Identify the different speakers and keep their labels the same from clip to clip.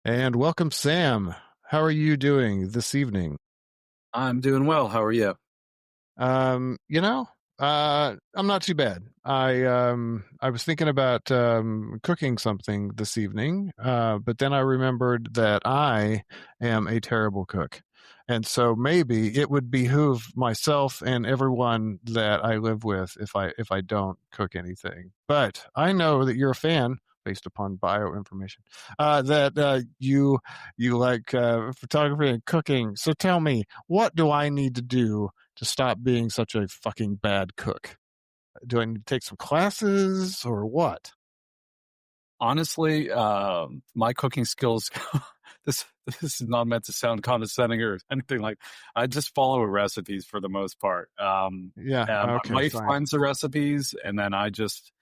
Speaker 1: And welcome, Sam. How are you doing this evening?
Speaker 2: I'm doing well. How are you?
Speaker 1: Um, you know, I'm not too bad. I was thinking about cooking something this evening, but then I remembered that I am a terrible cook. And so maybe it would behoove myself and everyone that I live with if I don't cook anything. But I know that you're a fan based upon bio information, that you like photography and cooking. So tell me, what do I need to do to stop being such a fucking bad cook? Do I need to take some classes or what?
Speaker 2: Honestly, my cooking skills. this this is not meant to sound condescending or anything like. I just follow recipes for the most part.
Speaker 1: Yeah.
Speaker 2: My
Speaker 1: Okay.
Speaker 2: wife
Speaker 1: Fine.
Speaker 2: finds the recipes, and then I just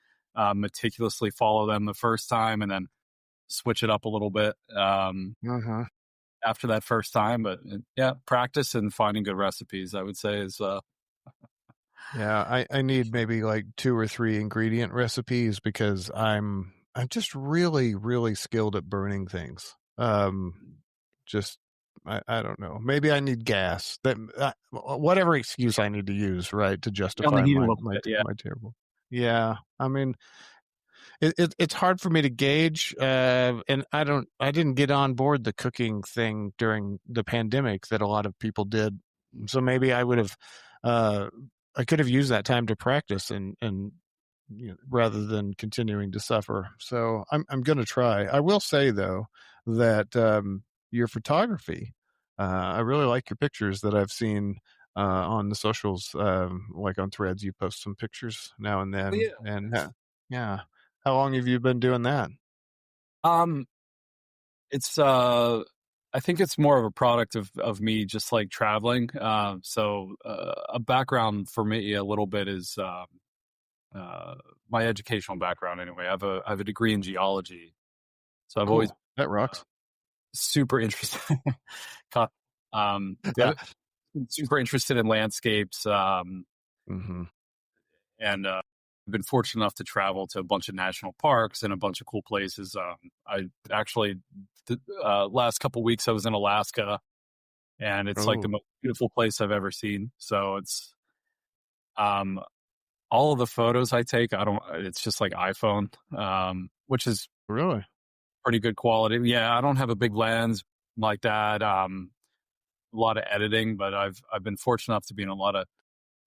Speaker 2: meticulously follow them the first time, and then switch it up a little bit
Speaker 1: Uh-huh.
Speaker 2: after that first time. But yeah, practice and finding good recipes, I would say, is
Speaker 1: Yeah. I need maybe like two or three ingredient recipes because I'm just really, really skilled at burning things. Just I don't know. Maybe I need gas. That whatever excuse I need to use, right, to
Speaker 2: on the
Speaker 1: justify
Speaker 2: heat a
Speaker 1: my
Speaker 2: little
Speaker 1: my
Speaker 2: bit. Yeah,
Speaker 1: my terrible. Yeah. I mean, it's hard for me to gauge, and I didn't get on board the cooking thing during the pandemic that a lot of people did. So maybe uh, I could have used that time to practice and rather than continuing to suffer. So I'm going to try. I will say though that your photography, I really like your pictures that I've seen on the socials, like on Threads. You post some pictures now and
Speaker 2: oh,
Speaker 1: then,
Speaker 2: yeah.
Speaker 1: and yeah. How long have you been doing that?
Speaker 2: Um, It's I think it's more of a product of me just like traveling. A background for me a little bit is uh, my educational background anyway. I have a degree in geology, so I've always
Speaker 1: Cool. That
Speaker 2: uh,
Speaker 1: rocks.
Speaker 2: super interested.
Speaker 1: Yeah.
Speaker 2: I've been super interested in landscapes,
Speaker 1: Hmm.
Speaker 2: and I've been fortunate enough to travel to a bunch of national parks and a bunch of cool places. I actually, the last couple weeks, I was in Alaska, and it's like the
Speaker 1: Oh,
Speaker 2: most beautiful place I've ever seen. So it's um, all of the photos I take. I don't. It's just like iPhone, which is
Speaker 1: really?
Speaker 2: pretty good quality. Yeah, I don't have a big lens like that. A lot of editing, but I've been fortunate enough to be in a lot of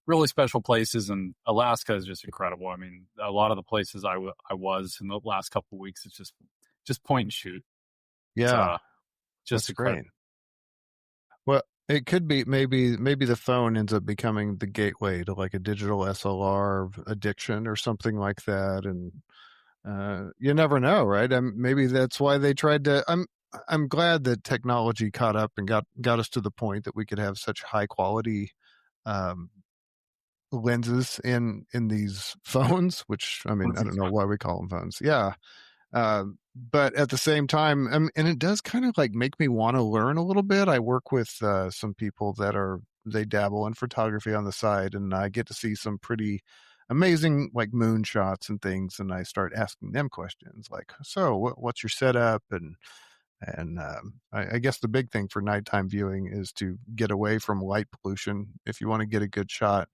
Speaker 2: really special places, and Alaska is just incredible. I mean, a lot of the places I was in the last couple of weeks, it's just point and shoot. It's
Speaker 1: Yeah,
Speaker 2: just
Speaker 1: that's
Speaker 2: incredible.
Speaker 1: great. Well, it could be maybe the phone ends up becoming the gateway to like a digital SLR addiction or something like that, and you never know, right? Maybe that's why they tried to. I'm glad that technology caught up and got us to the point that we could have such high quality um, lenses in these phones. Which I mean, I don't know why we call them phones. Yeah, but at the same time, and it does kind of like make me want to learn a little bit. I work with some people they dabble in photography on the side, and I get to see some pretty amazing like moon shots and things. And I start asking them questions like, "So, what's your setup?" And I guess the big thing for nighttime viewing is to get away from light pollution if you want to get a good shot,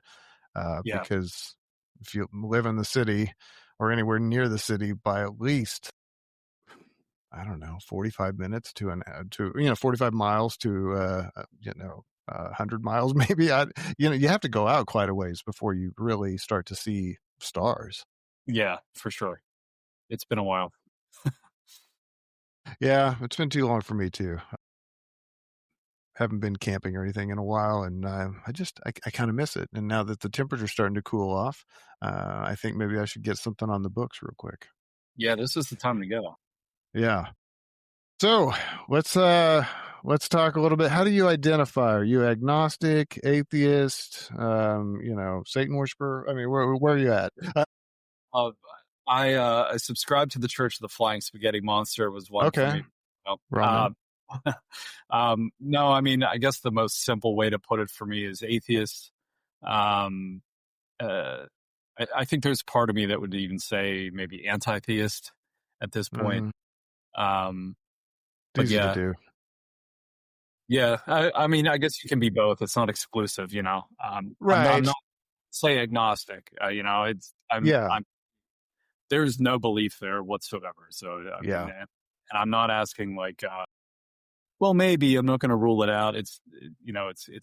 Speaker 2: Yeah,
Speaker 1: because if you live in the city or anywhere near the city by at least I don't know, 45 minutes to 45 miles to 100 miles maybe. You have to go out quite a ways before you really start to see stars.
Speaker 2: yeah, for sure. It's been a while.
Speaker 1: Yeah, it's been too long for me too. Haven't been camping or anything in a while, and I kind of miss it. And now that the temperature's starting to cool off, I think maybe I should get something on the books real quick.
Speaker 2: Yeah, this is the time to go.
Speaker 1: Yeah. So let's let's talk a little bit. How do you identify? Are you agnostic, atheist, Satan worshiper? I mean, where are you at?
Speaker 2: Uh, I subscribed to the Church of the Flying Spaghetti Monster was one for
Speaker 1: Okay,
Speaker 2: me. Well,
Speaker 1: Roman.
Speaker 2: no, I mean, I guess the most simple way to put it for me is atheist. Um, uh, I think there's part of me that would even say maybe anti-theist at this point.
Speaker 1: Hmm.
Speaker 2: Um, But
Speaker 1: easy to
Speaker 2: yeah,
Speaker 1: do.
Speaker 2: yeah. I mean, I guess you can be both. It's not exclusive, I'm
Speaker 1: Right.
Speaker 2: not say agnostic.
Speaker 1: Yeah.
Speaker 2: I'm there's no belief there whatsoever. So I mean,
Speaker 1: Yeah.
Speaker 2: and I'm not asking like, well, maybe I'm not going to rule it out. It's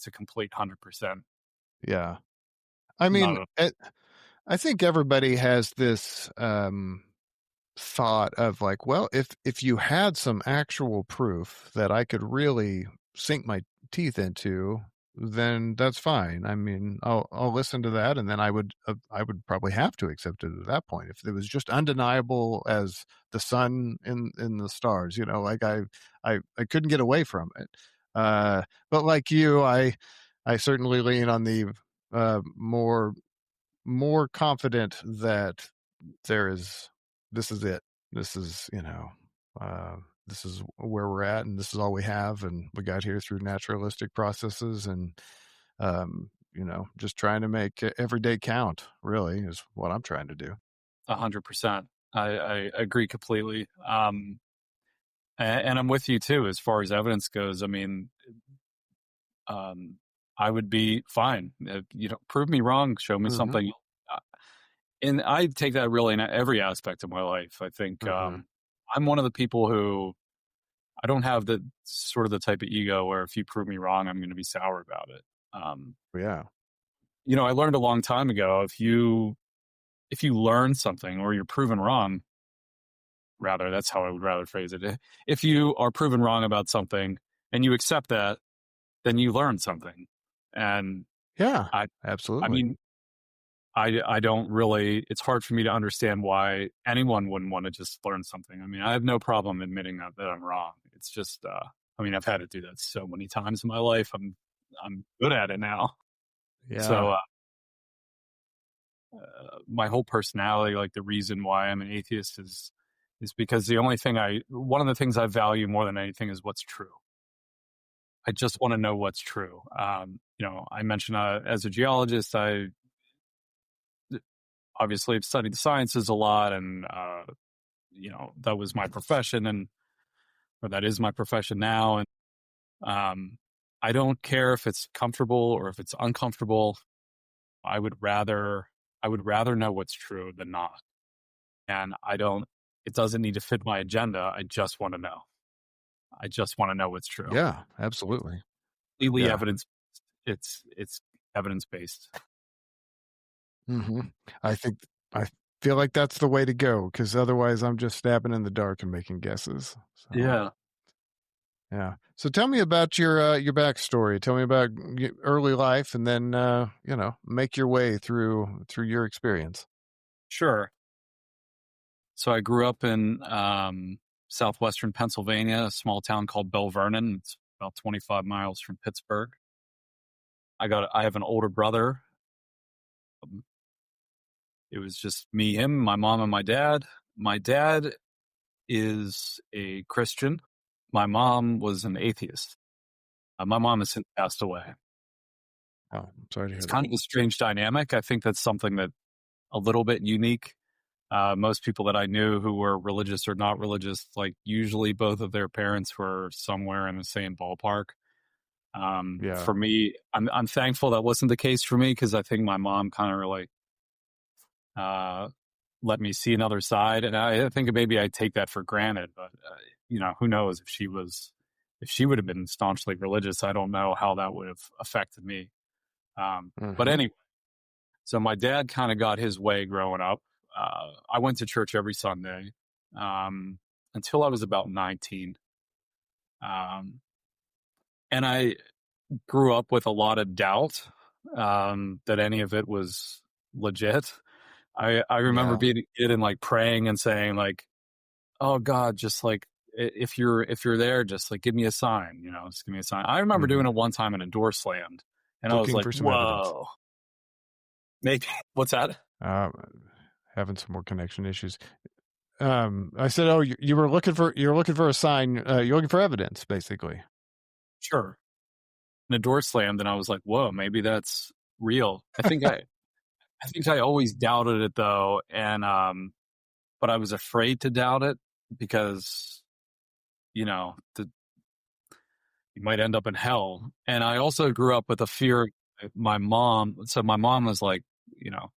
Speaker 2: a complete 100%.
Speaker 1: Yeah. I
Speaker 2: Not
Speaker 1: mean, I think everybody has this thought of like, well, if you had some actual proof that I could really sink my teeth into, then that's fine. I mean, I'll listen to that, and then I would probably have to accept it at that point if it was just undeniable as the sun in the stars. Like I couldn't get away from it. But like you, I certainly lean on the more confident that there is this is it. This is, uh, this is where we're at, and this is all we have, and we got here through naturalistic processes, and just trying to make every day count. Really, is what I'm trying to do.
Speaker 2: 100%. I agree completely. And I'm with you too as far as evidence goes. I mean, um, I would be fine. Prove me wrong, show me
Speaker 1: Hmm.
Speaker 2: something. Uh, And I take that really in every aspect of my life. I think
Speaker 1: Hmm.
Speaker 2: I'm one of the people who I don't have the sort of the type of ego where if you prove me wrong, I'm going to be sour about it. Um,
Speaker 1: Yeah.
Speaker 2: I learned a long time ago if you learn something or you're proven wrong, rather, that's how I would rather phrase it. If you are proven wrong about something and you accept that, then you learn something. And
Speaker 1: Yeah.
Speaker 2: I, I
Speaker 1: Absolutely.
Speaker 2: mean, I don't really, it's hard for me to understand why anyone wouldn't want to just learn something. I mean, I have no problem admitting that I'm wrong. It's just, I've had to do that so many times in my life. I'm good at it now.
Speaker 1: Yeah.
Speaker 2: So, my whole personality, like the reason why I'm an atheist is because one of the things I value more than anything is what's true. I just want to know what's true. I mentioned, as a geologist, I obviously have studied the sciences a lot, and that was my profession, or that is my profession now. And I don't care if it's comfortable or if it's uncomfortable. I would rather know what's true than not. And it doesn't need to fit my agenda. I just want to know. I just want to know what's true.
Speaker 1: Yeah. Absolutely.
Speaker 2: Completely
Speaker 1: Yeah.
Speaker 2: evidence. It's evidence based.
Speaker 1: Hmm. I think I feel like that's the way to go, because otherwise I'm just stabbing in the dark and making guesses. So.
Speaker 2: Yeah.
Speaker 1: Yeah. So tell me about your backstory. Tell me about early life, and then make your way through your experience.
Speaker 2: Sure. So I grew up in southwestern Pennsylvania, a small town called Bell Vernon. It's about 25 miles from Pittsburgh. I have an older brother. Um, It was just me, him, my mom, and my dad. My dad is a Christian. My mom was an atheist. My mom has since passed away.
Speaker 1: Oh, I'm sorry to
Speaker 2: It's
Speaker 1: hear that.
Speaker 2: kind of a strange dynamic. I think that's something that a little bit unique. Most people that I knew who were religious or not religious, like usually both of their parents were somewhere in the same ballpark.
Speaker 1: Yeah.
Speaker 2: For me, I'm thankful that wasn't the case for me because I think my mom kind of like uh, let me see another side, and I think maybe I take that for granted. But who knows if she would have been staunchly religious, I don't know how that would have affected me. But
Speaker 1: Hmm.
Speaker 2: anyway, so my dad kind of got his way growing up. I went to church every Sunday until I was about 19. Um, and I grew up with a lot of doubt that any of it was legit. I remember
Speaker 1: Yeah.
Speaker 2: being a kid and like praying and saying like, "Oh God, just like if you're there, just like give me a sign, just give me a sign." I remember
Speaker 1: Hmm.
Speaker 2: doing it one time and a door slammed, and I was
Speaker 1: Looking
Speaker 2: like,
Speaker 1: for some evidence.
Speaker 2: "Whoa, maybe what's that?"
Speaker 1: Uh, Having some more connection issues. I said, "Oh, you're looking for a sign. You're looking for evidence, basically."
Speaker 2: Sure. And a door slammed, and I was like, "Whoa, maybe that's real." I think I always doubted it though, and but I was afraid to doubt it because you might end up in hell. And I also grew up with a fear. My mom, so my mom was like, you know,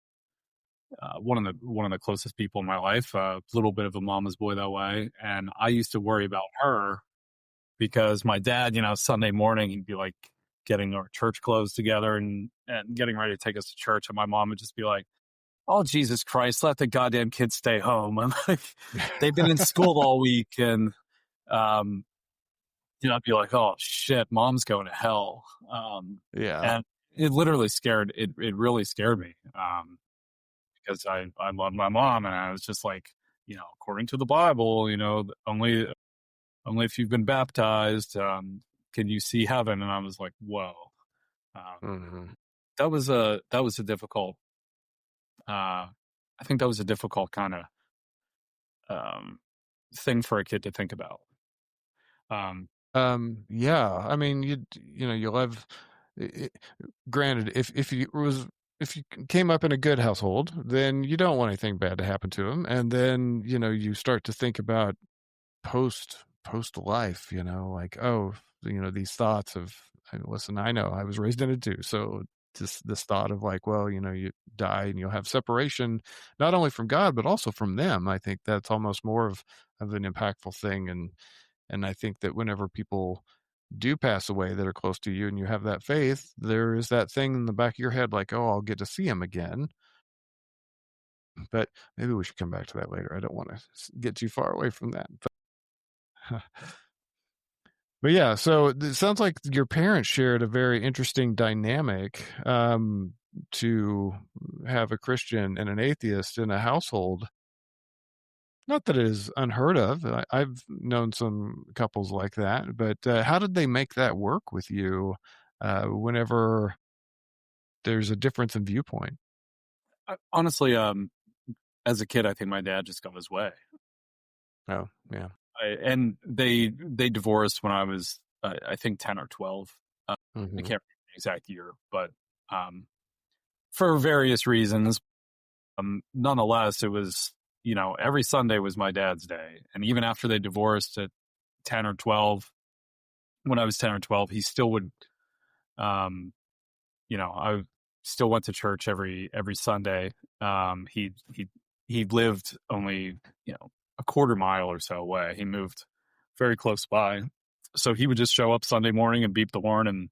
Speaker 2: one of the closest people in my life, a little bit of a mama's boy that way. And I used to worry about her because my dad, Sunday morning, he'd be like getting our church clothes together and getting ready to take us to church. And my mom would just be like, "Oh, Jesus Christ, let the goddamn kids stay home." I'm like, they've been in school all week. And, um, I'd be like, "Oh shit, mom's going to hell."
Speaker 1: Yeah.
Speaker 2: And it literally it really scared me. Because I love my mom, and I was just like, according to the Bible, only if you've been baptized, can you see heaven. And I was like, whoa. Um,
Speaker 1: Hmm.
Speaker 2: that was a difficult, I think that was a difficult kind of, um, thing for a kid to think about. Um,
Speaker 1: Yeah. I mean, you'll have, i- granted, if you came up in a good household, then you don't want anything bad to happen to him. And then, you start to think about post life, like, oh, these thoughts of, listen, I know I was raised in it too. So this thought of like, well, you die and you'll have separation, not only from God, but also from them. I think that's almost more of an impactful thing. And I think that whenever people do pass away that are close to you and you have that faith, there is that thing in the back of your head, like, oh, I'll get to see him again. But maybe we should come back to that later. I don't want to get too far away from that. But yeah, so it sounds like your parents shared a very interesting dynamic, to have a Christian and an atheist in a household. Not that it is unheard of. I've known some couples like that, but how did they make that work with you whenever there's a difference in viewpoint?
Speaker 2: Honestly, as a kid, I think my dad just got his way.
Speaker 1: Oh, yeah.
Speaker 2: And they divorced when I was, I think, 10 or 12. I
Speaker 1: Hmm.
Speaker 2: can't remember the exact year, but, um, for various reasons. Nonetheless, it was, every Sunday was my dad's day. And even after they divorced at 10 or 12, when I was 10 or 12, he still would, um, I still went to church every Sunday. He lived only, a quarter mile or so away. He moved very close by. So he would just show up Sunday morning and beep the horn, and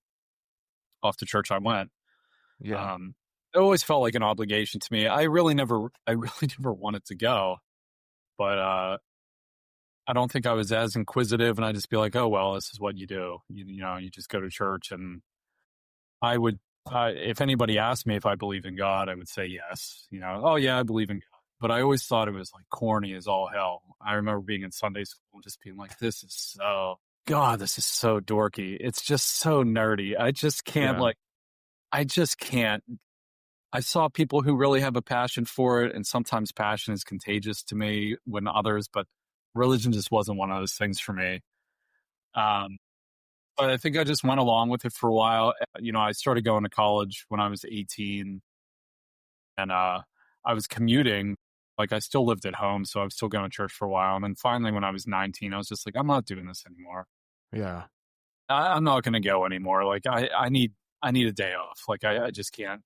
Speaker 2: off to church I went.
Speaker 1: Yeah.
Speaker 2: Um, it always felt like an obligation to me. I really never wanted to go, but, I don't think I was as inquisitive, and I'd just be like, "Oh, well, this is what you do. You just go to church." And I would, if anybody asked me if I believe in God, I would say yes. Oh yeah, I believe in God. But I always thought it was like corny as all hell. I remember being in Sunday school and just being like, this is so dorky. It's just so nerdy.
Speaker 1: Yeah.
Speaker 2: I just can't. I saw people who really have a passion for it, and sometimes passion is contagious to me when others, but religion just wasn't one of those things for me. Um, but I think I just went along with it for a while. I started going to college when I was 18, and, I was commuting. Like, I still lived at home, so I was still going to church for a while. And then finally, when I was 19, I was just like, I'm not doing this anymore.
Speaker 1: Yeah.
Speaker 2: I'm not going to go anymore. Like, I need a day off. Like, I just can't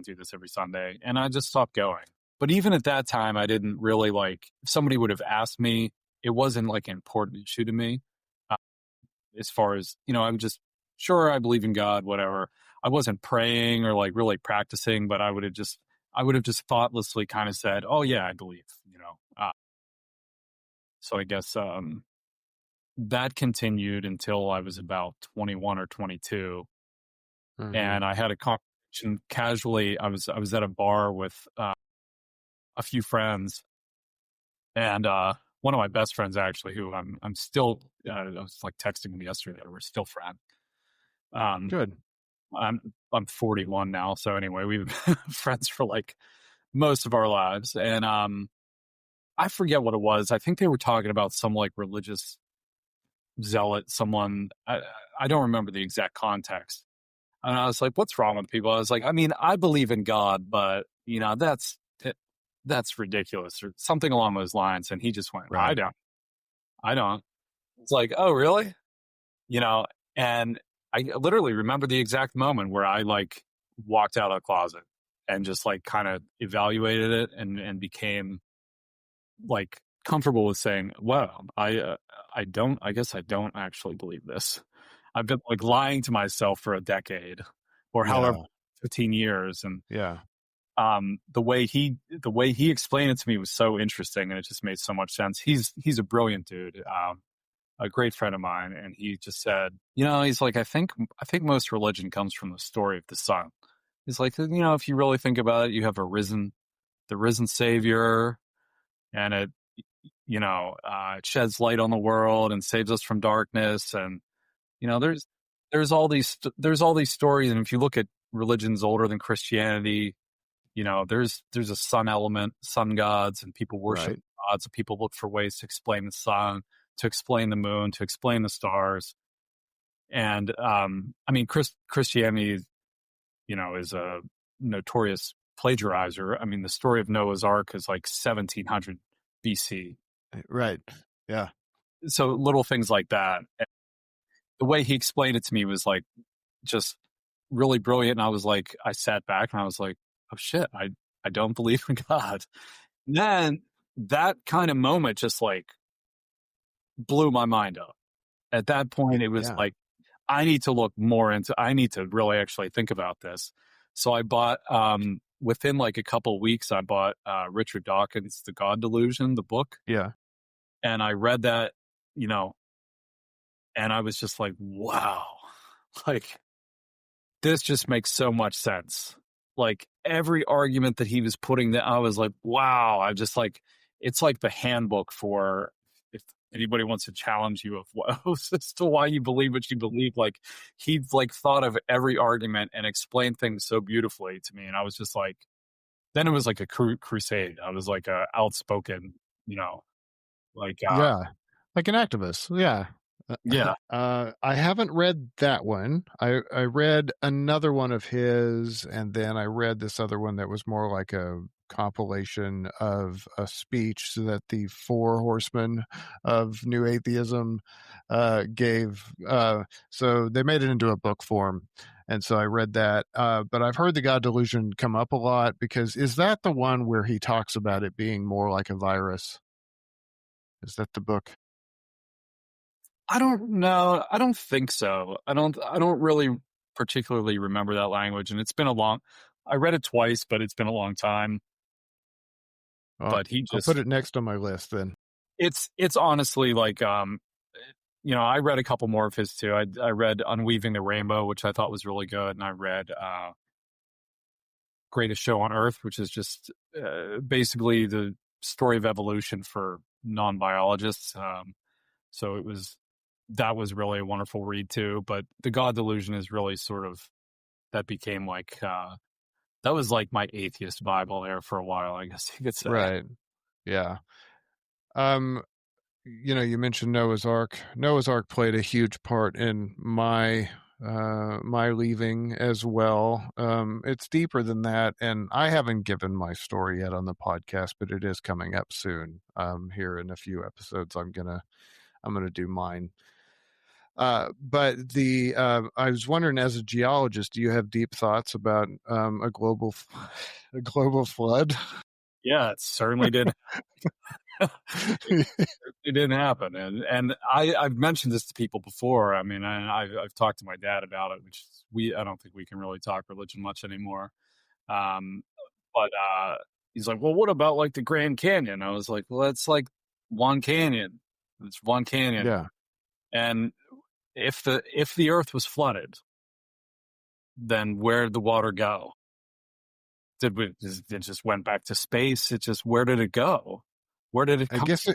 Speaker 2: do this every Sunday. And I just stopped going. But even at that time, I didn't really like, if somebody would have asked me, it wasn't like an important issue to me. Uh, as far as, I'm just, sure, I believe in God, whatever. I wasn't praying or like really practicing, but I would have just thoughtlessly kind of said, oh yeah, I believe, so I guess, that continued until I was about 21 or 22.
Speaker 1: Hmm.
Speaker 2: And I had a conversation casually. I was at a bar with, a few friends, and, one of my best friends actually, who I'm still, I was like texting him yesterday. We're still friends. Um,
Speaker 1: Good.
Speaker 2: I'm 41 now, so anyway, we've been friends for like most of our lives. And, I forget what it was. I think they were talking about some like religious zealot, someone. I don't remember the exact context. And I was like, "What's wrong with people?" I was like, "I mean, I believe in God, but that's ridiculous," or something along those lines. And he just went,
Speaker 1: Right.
Speaker 2: I don't." It's like, oh, really? You know, and I literally remember the exact moment where I like walked out of the closet and just like kind of evaluated it and became like comfortable with saying, "Well, I guess I don't actually believe this. I've been like lying to myself for a decade or however
Speaker 1: Yeah.
Speaker 2: 15 years." And
Speaker 1: Yeah.
Speaker 2: the way he explained it to me was so interesting, and it just made so much sense. He's a brilliant dude, a great friend of mine, and he just said, he's like, I think most religion comes from the story of the sun. He's like, if you really think about it, you have the risen savior, and it sheds light on the world and saves us from darkness. And there's all these stories, and if you look at religions older than Christianity, there's a sun element, sun gods, and people worship
Speaker 1: Right.
Speaker 2: gods, and people look for ways to explain the sun, to explain the moon, to explain the stars. And I mean, Christianity, is a notorious plagiarizer. I mean, the story of Noah's Ark is like 1700 BC.
Speaker 1: Right. Yeah.
Speaker 2: So little things like that. And the way he explained it to me was like just really brilliant. And I was like, I sat back and I was like, oh shit, I don't believe in God. And then that kind of moment just like blew my mind up. At that point, it was
Speaker 1: Yeah.
Speaker 2: like, I need to really actually think about this. So I bought, within like a couple weeks, I bought Richard Dawkins' The God Delusion, the book.
Speaker 1: Yeah.
Speaker 2: And I read that, and I was just like, wow, like this just makes so much sense. Like every argument that he was putting that I was like, wow, I just like, it's like the handbook for if anybody wants to challenge you of what as to why you believe what you believe. Like he like thought of every argument and explained things so beautifully to me. And I was just like, then it was like a crusade. I was like a outspoken, you know, like,
Speaker 1: Yeah. Like an activist. Yeah.
Speaker 2: yeah,
Speaker 1: I haven't read that one. I read another one of his, and then I read this other one that was more like a compilation of a speech that the four horsemen of New Atheism gave. So they made it into a book form. And so I read that. But I've heard the God Delusion come up a lot because is that the one where he talks about it being more like a virus? Is that the book?
Speaker 2: I don't know. I don't think so. I don't really particularly remember that language. And I read it twice, but it's been a long time.
Speaker 1: Well,
Speaker 2: But he
Speaker 1: I'll put
Speaker 2: just,
Speaker 1: it next on my list then.
Speaker 2: it's honestly like, I read a couple more of his too. I read Unweaving the Rainbow, which I thought was really good. And I read, Greatest Show on Earth, which is just basically the story of evolution for non-biologists. So that was really a wonderful read too. But The God Delusion is really sort of, that became like, that was like my atheist Bible there for a while, I guess you could say.
Speaker 1: Right. Yeah. Um, you mentioned Noah's Ark. Noah's Ark played a huge part in my leaving as well. It's deeper than that, and I haven't given my story yet on the podcast, but it is coming up soon. Here in a few episodes, I'm gonna do mine. But I was wondering, as a geologist, do you have deep thoughts about a global flood?
Speaker 2: Yeah, it certainly did. It didn't happen, and I've mentioned this to people before. I mean, I've talked to my dad about it, which I don't think we can really talk religion much anymore. Um, but he's like, well, what about like the Grand Canyon? I was like, well, that's like one canyon. It's one canyon,
Speaker 1: Yeah,
Speaker 2: and if the Earth was flooded, then where'd the water go? It just went back to space? It just, where did it go? Where did it
Speaker 1: I
Speaker 2: come?
Speaker 1: guess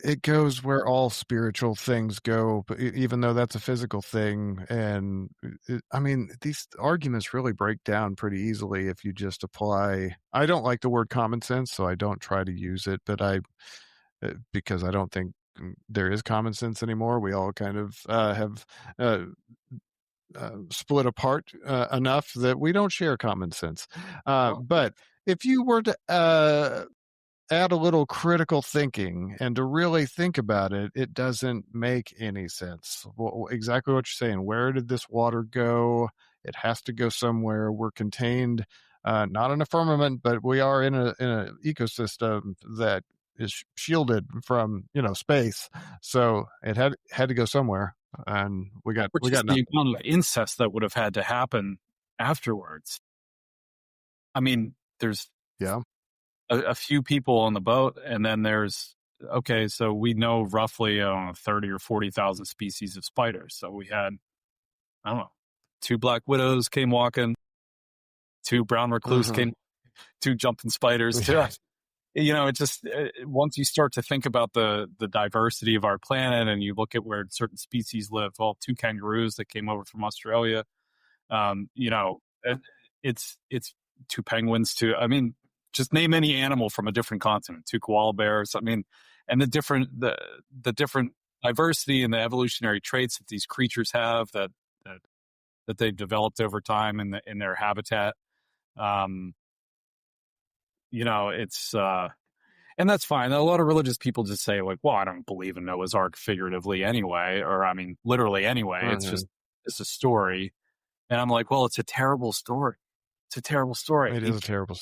Speaker 1: it goes where all spiritual things go, but even though that's a physical thing, and I mean, these arguments really break down pretty easily if you just apply. I don't like the word common sense, so I don't try to use it, but because I don't think there is common sense anymore. We all kind of have split apart enough that we don't share common sense.
Speaker 2: Oh,
Speaker 1: But if you were to add a little critical thinking and to really think about it, it doesn't make any sense. Exactly what you're saying. Where did this water go? It has to go somewhere. We're contained, not in a firmament, but we are in an ecosystem that is shielded from space. So it had to go somewhere, and
Speaker 2: Or
Speaker 1: we
Speaker 2: just
Speaker 1: got
Speaker 2: the
Speaker 1: nothing.
Speaker 2: amount of incest that would have had to happen afterwards. I mean, there's
Speaker 1: Yeah.
Speaker 2: a few people on the boat, and then there's okay, so we know roughly, I don't know, 30 or 40,000 species of spiders. So we had, I don't know, two black widows came walking, two brown recluse
Speaker 1: Hmm.
Speaker 2: came, two jumping spiders, two, it just once you start to think about the diversity of our planet, and you look at where certain species live, well, two kangaroos that came over from Australia, um, you know, it, it's two penguins, two. I mean, just name any animal from a different continent. Two koala bears. I mean, and the different diversity and the evolutionary traits that these creatures have that that they've developed over time in their habitat. Um, it's and that's fine. A lot of religious people just say like, "Well, I don't believe in Noah's Ark figuratively anyway, or I mean, literally anyway.
Speaker 1: Hmm.
Speaker 2: It's a story." And I'm like, "Well, it's a terrible story. It's a terrible story.
Speaker 1: It is a terrible,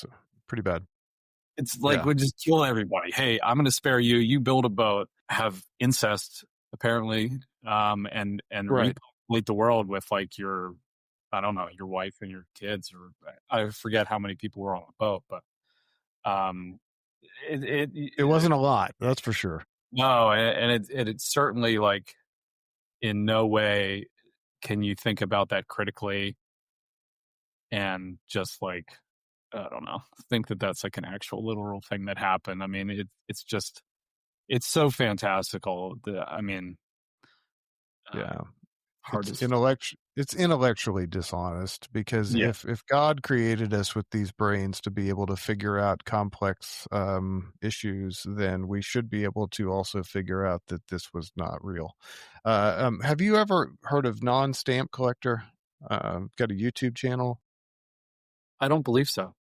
Speaker 1: pretty bad.
Speaker 2: It's like
Speaker 1: Yeah.
Speaker 2: we just kill everybody. Hey, I'm going to spare you. You build a boat, have incest apparently, and
Speaker 1: Right.
Speaker 2: repopulate the world with like your, I don't know, your wife and your kids, or I forget how many people were on the boat, but um,
Speaker 1: It wasn't a lot, that's for sure.
Speaker 2: no, and it's certainly like in no way can you think about that critically and just like I don't know, think that that's like an actual literal thing that happened. I mean, it's just it's so fantastical. I mean, uh,
Speaker 1: Yeah.
Speaker 2: hard to.
Speaker 1: It's intellectually dishonest because
Speaker 2: Yeah,
Speaker 1: if God created us with these brains to be able to figure out complex issues, then we should be able to also figure out that this was not real. Have you ever heard of NonStampCollector? Got a YouTube channel.
Speaker 2: I don't believe so.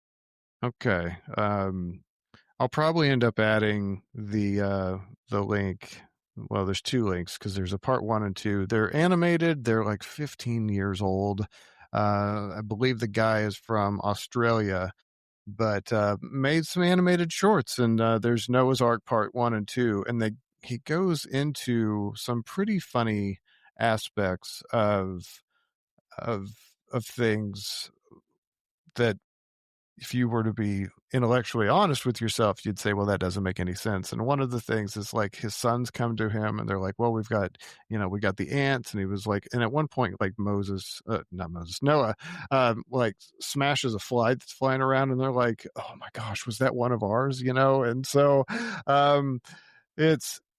Speaker 1: Okay. I'll probably end up adding the link. Well, there's two links because there's a part one and two. They're animated. They're like 15 years old. I believe the guy is from Australia, but made some animated shorts. And there's Noah's Ark part one and two, and he goes into some pretty funny aspects of of things that if you were to be intellectually honest with yourself, you'd say, well, that doesn't make any sense. And one of the things is like his sons come to him and they're like, well, we got the ants. And he was like, and at one point, like not Moses, Noah, like smashes a fly that's flying around and they're like, oh my gosh, was that one of ours? And so,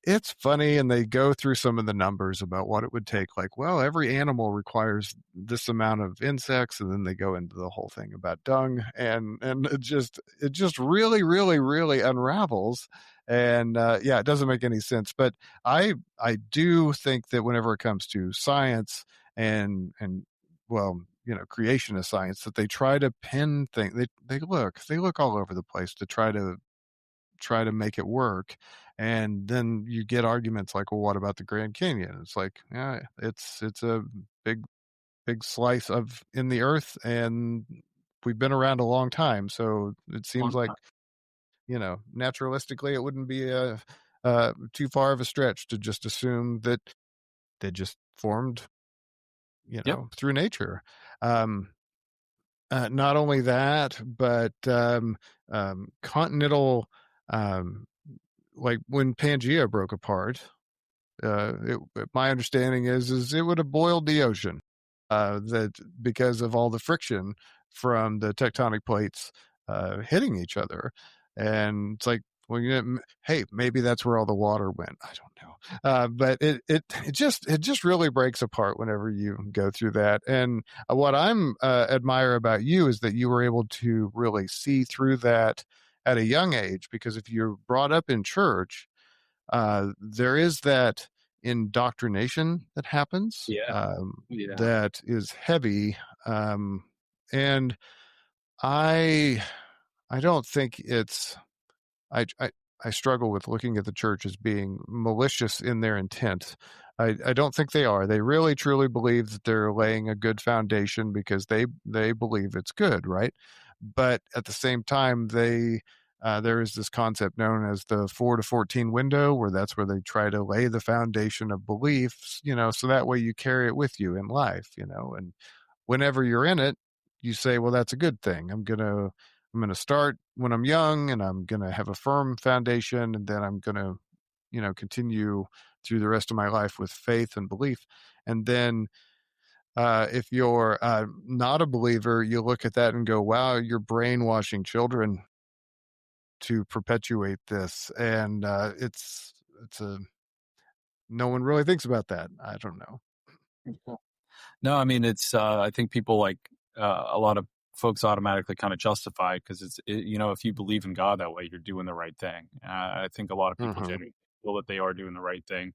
Speaker 1: it's funny, and they go through some of the numbers about what it would take. Like, well, every animal requires this amount of insects, and then they go into the whole thing about dung, and it just really, really, really unravels. And yeah, it doesn't make any sense. But I do think that whenever it comes to science and well, creation of science, that they try to pin things. They look all over the place to try to make it work. And then you get arguments like, well, what about the Grand Canyon? It's like, yeah, it's a big big slice of in the earth, and we've been around a long time. So it seems
Speaker 2: Long
Speaker 1: like,
Speaker 2: time.
Speaker 1: naturalistically, it wouldn't be too far of a stretch to just assume that they just formed,
Speaker 2: Yep.
Speaker 1: through nature. Um, Not only that, but continental, um, like when Pangea broke apart, my understanding is it would have boiled the ocean. That because of all the friction from the tectonic plates hitting each other, and it's like, well, hey, maybe that's where all the water went. I don't know, but it just really breaks apart whenever you go through that. And what I'm admire about you is that you were able to really see through that at a young age, because if you're brought up in church, there is that indoctrination that happens,
Speaker 2: Yeah. Yeah.
Speaker 1: that is heavy, um, and I I don't think it's I I struggle with looking at the church as being malicious in their intent. I don't think they are. They really truly believe that they're laying a good foundation because they believe it's good, right? But at the same time, there is this concept known as the 4 to 14 window, where that's where they try to lay the foundation of beliefs, so that way you carry it with you in life, and whenever you're in it, you say, well, that's a good thing. I'm going to start when I'm young, and I'm going to have a firm foundation, and then I'm going to, continue through the rest of my life with faith and belief. And then if you're not a believer, you look at that and go, wow, you're brainwashing children to perpetuate this. And it's a, no one really thinks about that. I don't know.
Speaker 2: No, I mean, it's, I think people like, a lot of folks automatically kind of justify because if you believe in God that way, you're doing the right thing. I think a lot of people
Speaker 1: Mm-hmm.
Speaker 2: genuinely feel that they are doing the right thing.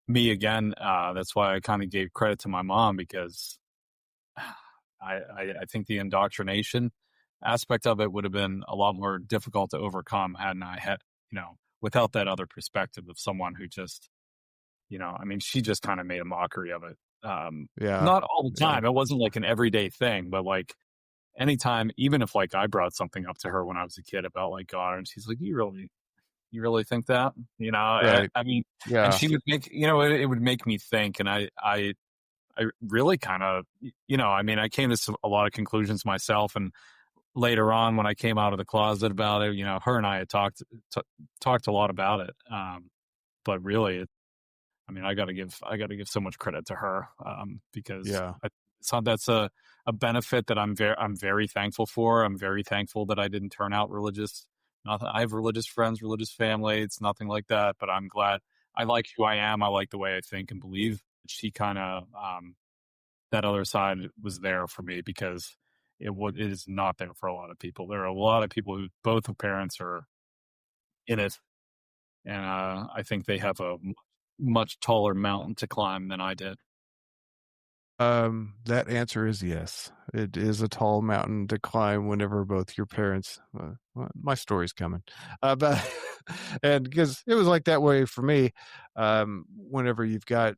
Speaker 2: Me again, that's why I kind of gave credit to my mom because I think the indoctrination aspect of it would have been a lot more difficult to overcome hadn't I had, without that other perspective of someone who just, I mean, she just kind of made a mockery of it.
Speaker 1: Yeah.
Speaker 2: Not all the
Speaker 1: Yeah.
Speaker 2: time. It wasn't like an everyday thing, but like anytime, even if like I brought something up to her when I was a kid about like God, and she's like, you really think that?
Speaker 1: Right.
Speaker 2: I mean, and
Speaker 1: Yeah.
Speaker 2: she would make, it would make me think. And I really kind of, I mean, I came to a lot of conclusions myself. And later on, when I came out of the closet about it, her and I had talked a lot about it. But really, I mean, I got to give so much credit to her, because
Speaker 1: Yeah.
Speaker 2: that's a benefit that I'm very thankful for. I'm very thankful that I didn't turn out religious. Nothing. I have religious friends, religious family. It's nothing like that, but I'm glad. I like who I am. I like the way I think and believe. She kind of, that other side was there for me because it is not there for a lot of people. There are a lot of people who both of parents are in it, and I think they have a much taller mountain to climb than I did.
Speaker 1: That answer is yes. It is a tall mountain to climb whenever both your parents. Well, my story's coming, but and because it was like that way for me. Whenever you've got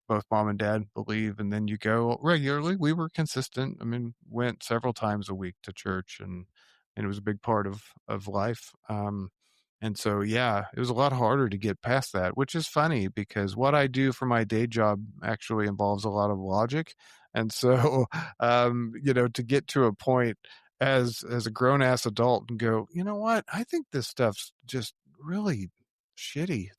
Speaker 1: both mom and dad believe, and then you go regularly. We were consistent. I mean, went several times a week to church, and it was a big part of life. And so, yeah, it was a lot harder to get past that, which is funny because what I do for my day job actually involves a lot of logic. And so, to get to a point as a grown ass adult and go, you know what? I think this stuff's just really shitty.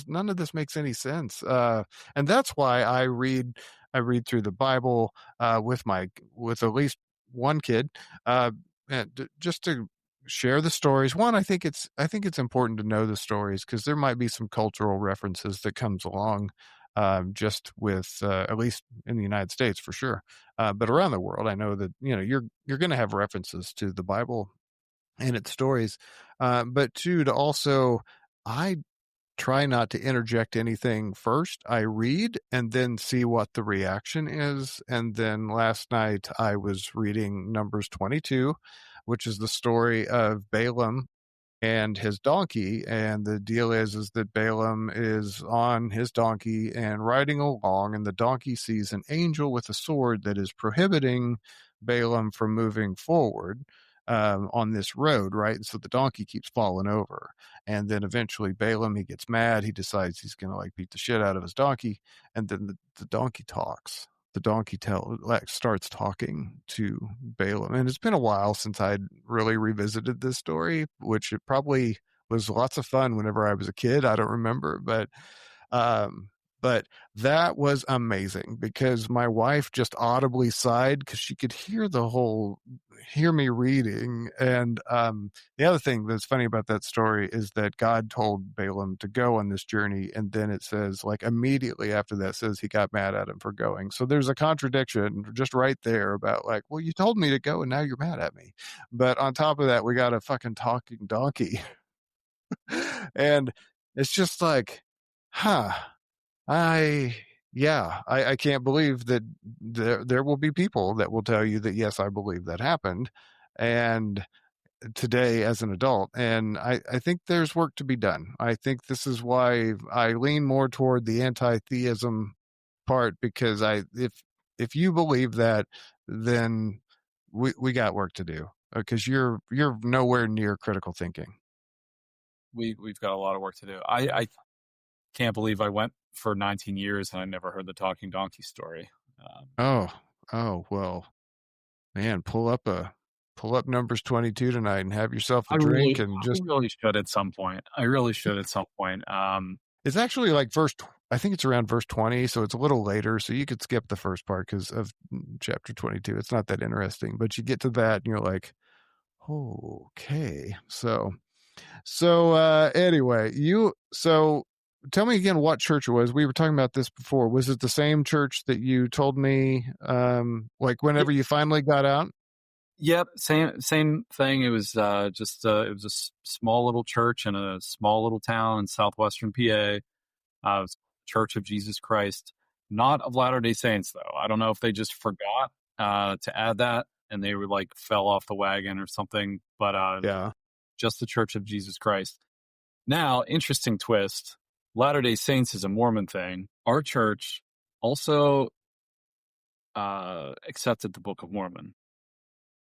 Speaker 1: None of this makes any sense. And that's why I read through the Bible, with at least one kid, and just to share the stories. One, I think it's important to know the stories because there might be some cultural references that comes along, just with at least in the United States for sure, but around the world, I know that you're going to have references to the Bible and its stories, but two, to also, I try not to interject anything first. I read and then see what the reaction is. And then last night I was reading Numbers 22, which is the story of Balaam and his donkey. And the deal is that Balaam is on his donkey and riding along, and the donkey sees an angel with a sword that is prohibiting Balaam from moving forward on this road, right? And so the donkey keeps falling over. And then eventually Balaam, he gets mad. He decides he's going to like beat the shit out of his donkey. And then the donkey talks. The donkey starts talking to Balaam. And it's been a while since I'd really revisited this story, which it probably was lots of fun whenever I was a kid. I don't remember, um, but that was amazing because my wife just audibly sighed because she could hear me reading. And the other thing that's funny about that story is that God told Balaam to go on this journey, and then it says, like, immediately after that says he got mad at him for going. So there's a contradiction just right there about, like, well, you told me to go and now you're mad at me. But on top of that, we got a fucking talking donkey. And it's just like, huh. I yeah, I can't believe that there will be people that will tell you that yes, I believe that happened, and today as an adult. And I think there's work to be done. I think this is why I lean more toward the anti-theism part, because if you believe that, then we got work to do, because you're nowhere near critical thinking.
Speaker 2: We've got a lot of work to do. I can't believe I went for 19 years and I never heard the talking donkey story.
Speaker 1: Oh, well, man, pull up Numbers 22 tonight and have yourself a drink and
Speaker 2: I
Speaker 1: just.
Speaker 2: really should at some point. I really should at some point.
Speaker 1: It's actually like I think it's around verse 20, so it's a little later, so you could skip the first part because of chapter 22. It's not that interesting, but you get to that and you're like, okay. So anyway, so tell me again what church it was. We were talking about this before. Was it the same church that you told me, like whenever you finally got out?
Speaker 2: Yep, same thing. It was it was a small little church in a small little town in southwestern PA. It was Church of Jesus Christ, not of Latter-day Saints though. I don't know if they just forgot to add that and they were like fell off the wagon or something. But
Speaker 1: Yeah.
Speaker 2: just the Church of Jesus Christ. Now, interesting twist. Latter-day Saints is a Mormon thing. Our church also accepted the Book of Mormon.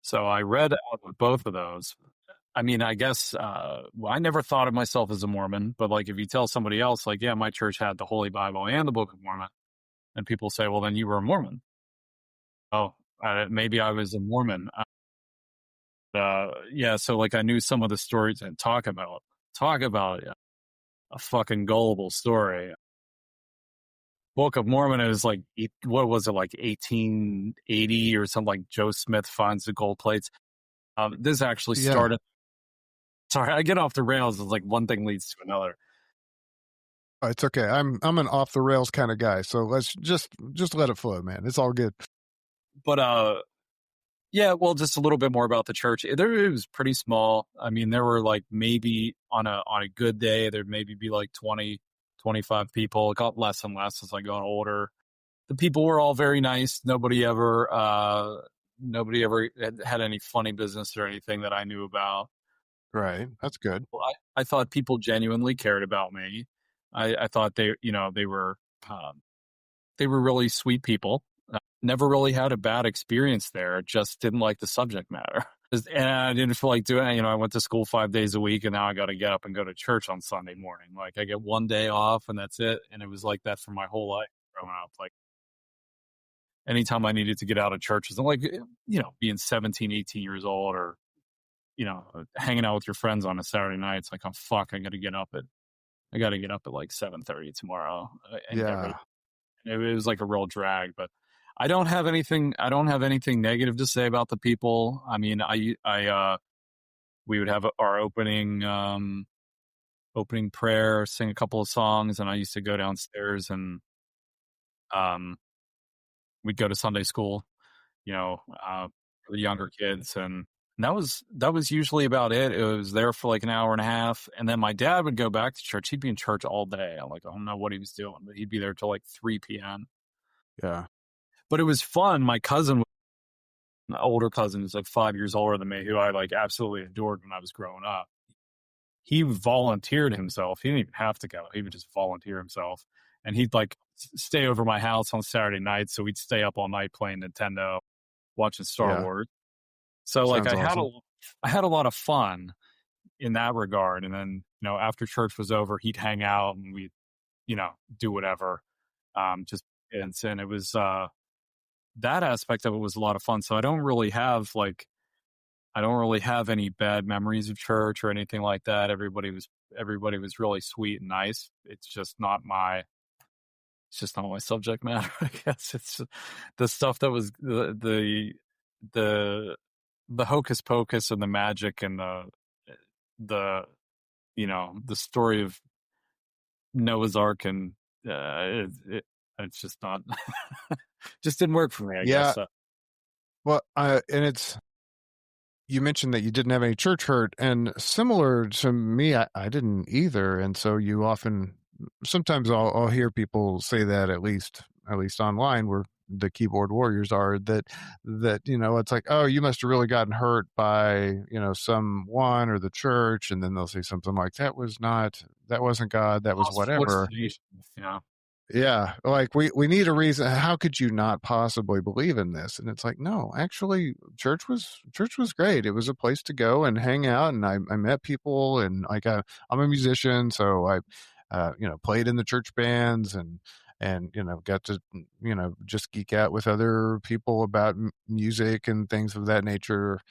Speaker 2: So I read out of both of those. I mean, I guess I never thought of myself as a Mormon, but like if you tell somebody else, like, yeah, my church had the Holy Bible and the Book of Mormon, and people say, well, then you were a Mormon. Oh, maybe I was a Mormon. Yeah, so like I knew some of the stories and talk about a fucking gullible story. Book of Mormon is like, what was it, like 1880 or something, like Joe Smith finds the gold plates. This actually started. Sorry, I get off the rails. It's like one thing leads to another.
Speaker 1: It's okay. I'm an off the rails kind of guy, so let's just let it flow, man. It's all good.
Speaker 2: But yeah, well, just a little bit more about the church. It was pretty small. I mean, there were like maybe on a good day, there'd maybe be like 20, 25 people. It got less and less as I got older. The people were all very nice. Nobody ever had any funny business or anything that I knew about.
Speaker 1: Right. That's good.
Speaker 2: Well, I thought people genuinely cared about me. I thought they were really sweet people. Never really had a bad experience there. Just didn't like the subject matter. And I didn't feel like doing it. I went to school 5 days a week and now I got to get up and go to church on Sunday morning. Like I get one day off and that's it. And it was like that for my whole life growing up. Like anytime I needed to get out of church, it was like, being 17, 18 years old or, hanging out with your friends on a Saturday night. It's like, oh, fuck, I got to get up at like 7:30 tomorrow and get ready. It was like a real drag, but I don't have anything negative to say about the people. I mean, we would have our opening prayer, sing a couple of songs, and I used to go downstairs and we'd go to Sunday school, for the younger kids, and that was usually about it. It was there for like an hour and a half, and then my dad would go back to church. He'd be in church all day. I don't know what he was doing, but he'd be there till like 3 p.m.
Speaker 1: Yeah.
Speaker 2: But it was fun. My cousin, an older cousin, who's like 5 years older than me, who I like absolutely adored when I was growing up. He volunteered himself. He didn't even have to go. He would just volunteer himself. And he'd like stay over my house on Saturday nights. So we'd stay up all night playing Nintendo, watching Star Wars. So like I had a lot of fun in that regard. And then, after church was over, he'd hang out and we'd, do whatever. And it was, that aspect of it was a lot of fun. So I don't really have any bad memories of church or anything like that. Everybody was really sweet and nice. It's just not my subject matter. I guess it's the stuff that was the hocus pocus and the magic and the story of Noah's Ark and it's just not just didn't work for me. I guess.
Speaker 1: Well, and you mentioned that you didn't have any church hurt, and similar to me, I didn't either. And so sometimes I'll hear people say that at least online, where the keyboard warriors are, that it's like, oh, you must have really gotten hurt by someone or the church, and then they'll say something like, that wasn't God, that was
Speaker 2: Lost
Speaker 1: whatever.
Speaker 2: hallucinations. Yeah.
Speaker 1: Yeah, like we need a reason. How could you not possibly believe in this? And it's like, no, actually, church was great. It was a place to go and hang out, and I met people, and like I'm a musician, so I, played in the church bands, and got to just geek out with other people about music and things of that nature.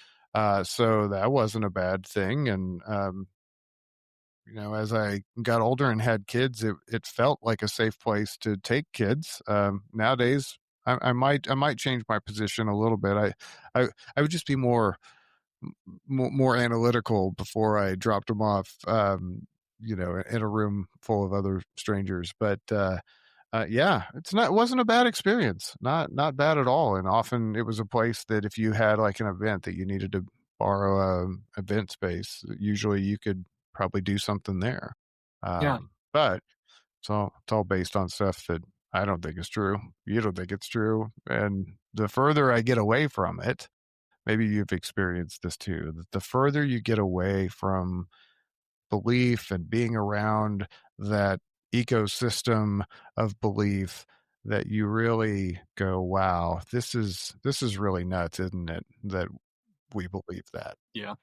Speaker 1: So that wasn't a bad thing, and as I got older and had kids, it felt like a safe place to take kids. Nowadays, I might change my position a little bit. I would just be more analytical before I dropped them off. In a room full of other strangers. But yeah, it wasn't a bad experience. Not bad at all. And often it was a place that if you had like an event that you needed to borrow a event space, usually you could probably do something there.
Speaker 2: Yeah.
Speaker 1: But it's all based on stuff that I don't think is true. You don't think it's true. And the further I get away from it, maybe you've experienced this too, that the further you get away from belief and being around that ecosystem of belief, that you really go, wow, this is really nuts, isn't it, that we believe that.
Speaker 2: Yeah.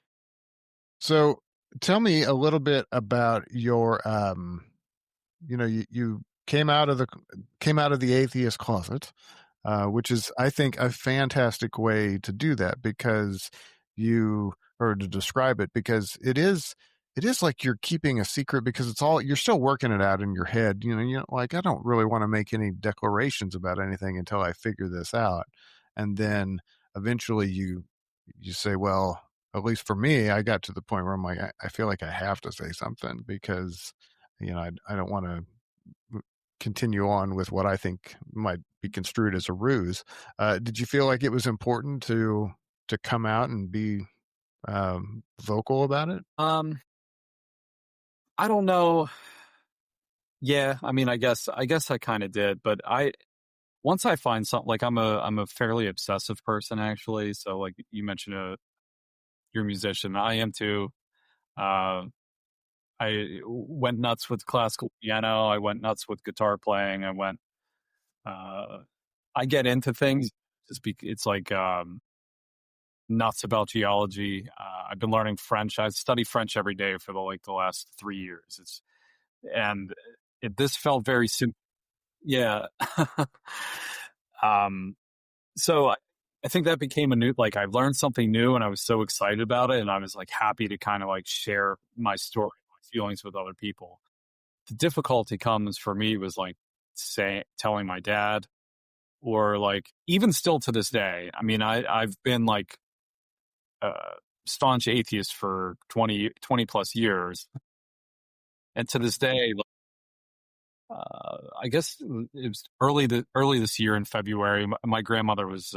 Speaker 1: So tell me a little bit about your you came out of the atheist closet, which is, I think, a fantastic way to do that, because or to describe it, because it is like you're keeping a secret, because you're still working it out in your head. Like, I don't really want to make any declarations about anything until I figure this out. And then eventually you say, well, at least for me, I got to the point where I'm like, I feel like I have to say something, because I don't want to continue on with what I think might be construed as a ruse. Did you feel like it was important to come out and be vocal about it?
Speaker 2: I don't know. Yeah, I mean, I guess I kind of did, but once I find something, like I'm a fairly obsessive person actually. So like you mentioned, you're a musician. I am too. Uh, I went nuts with classical piano. I went nuts with guitar playing. Uh, I get into things. It's like nuts about geology. I've been learning French. I study French every day for the last 3 years. And this felt very simple. Yeah. um, so I think that became a new, like, I've learned something new and I was so excited about it. And I was like happy to kind of like share my story, my feelings with other people. The difficulty comes for me was like telling my dad, or like even still to this day. I mean, I've been like a staunch atheist for 20 plus years. And to this day, I guess it was early this year in February. My grandmother was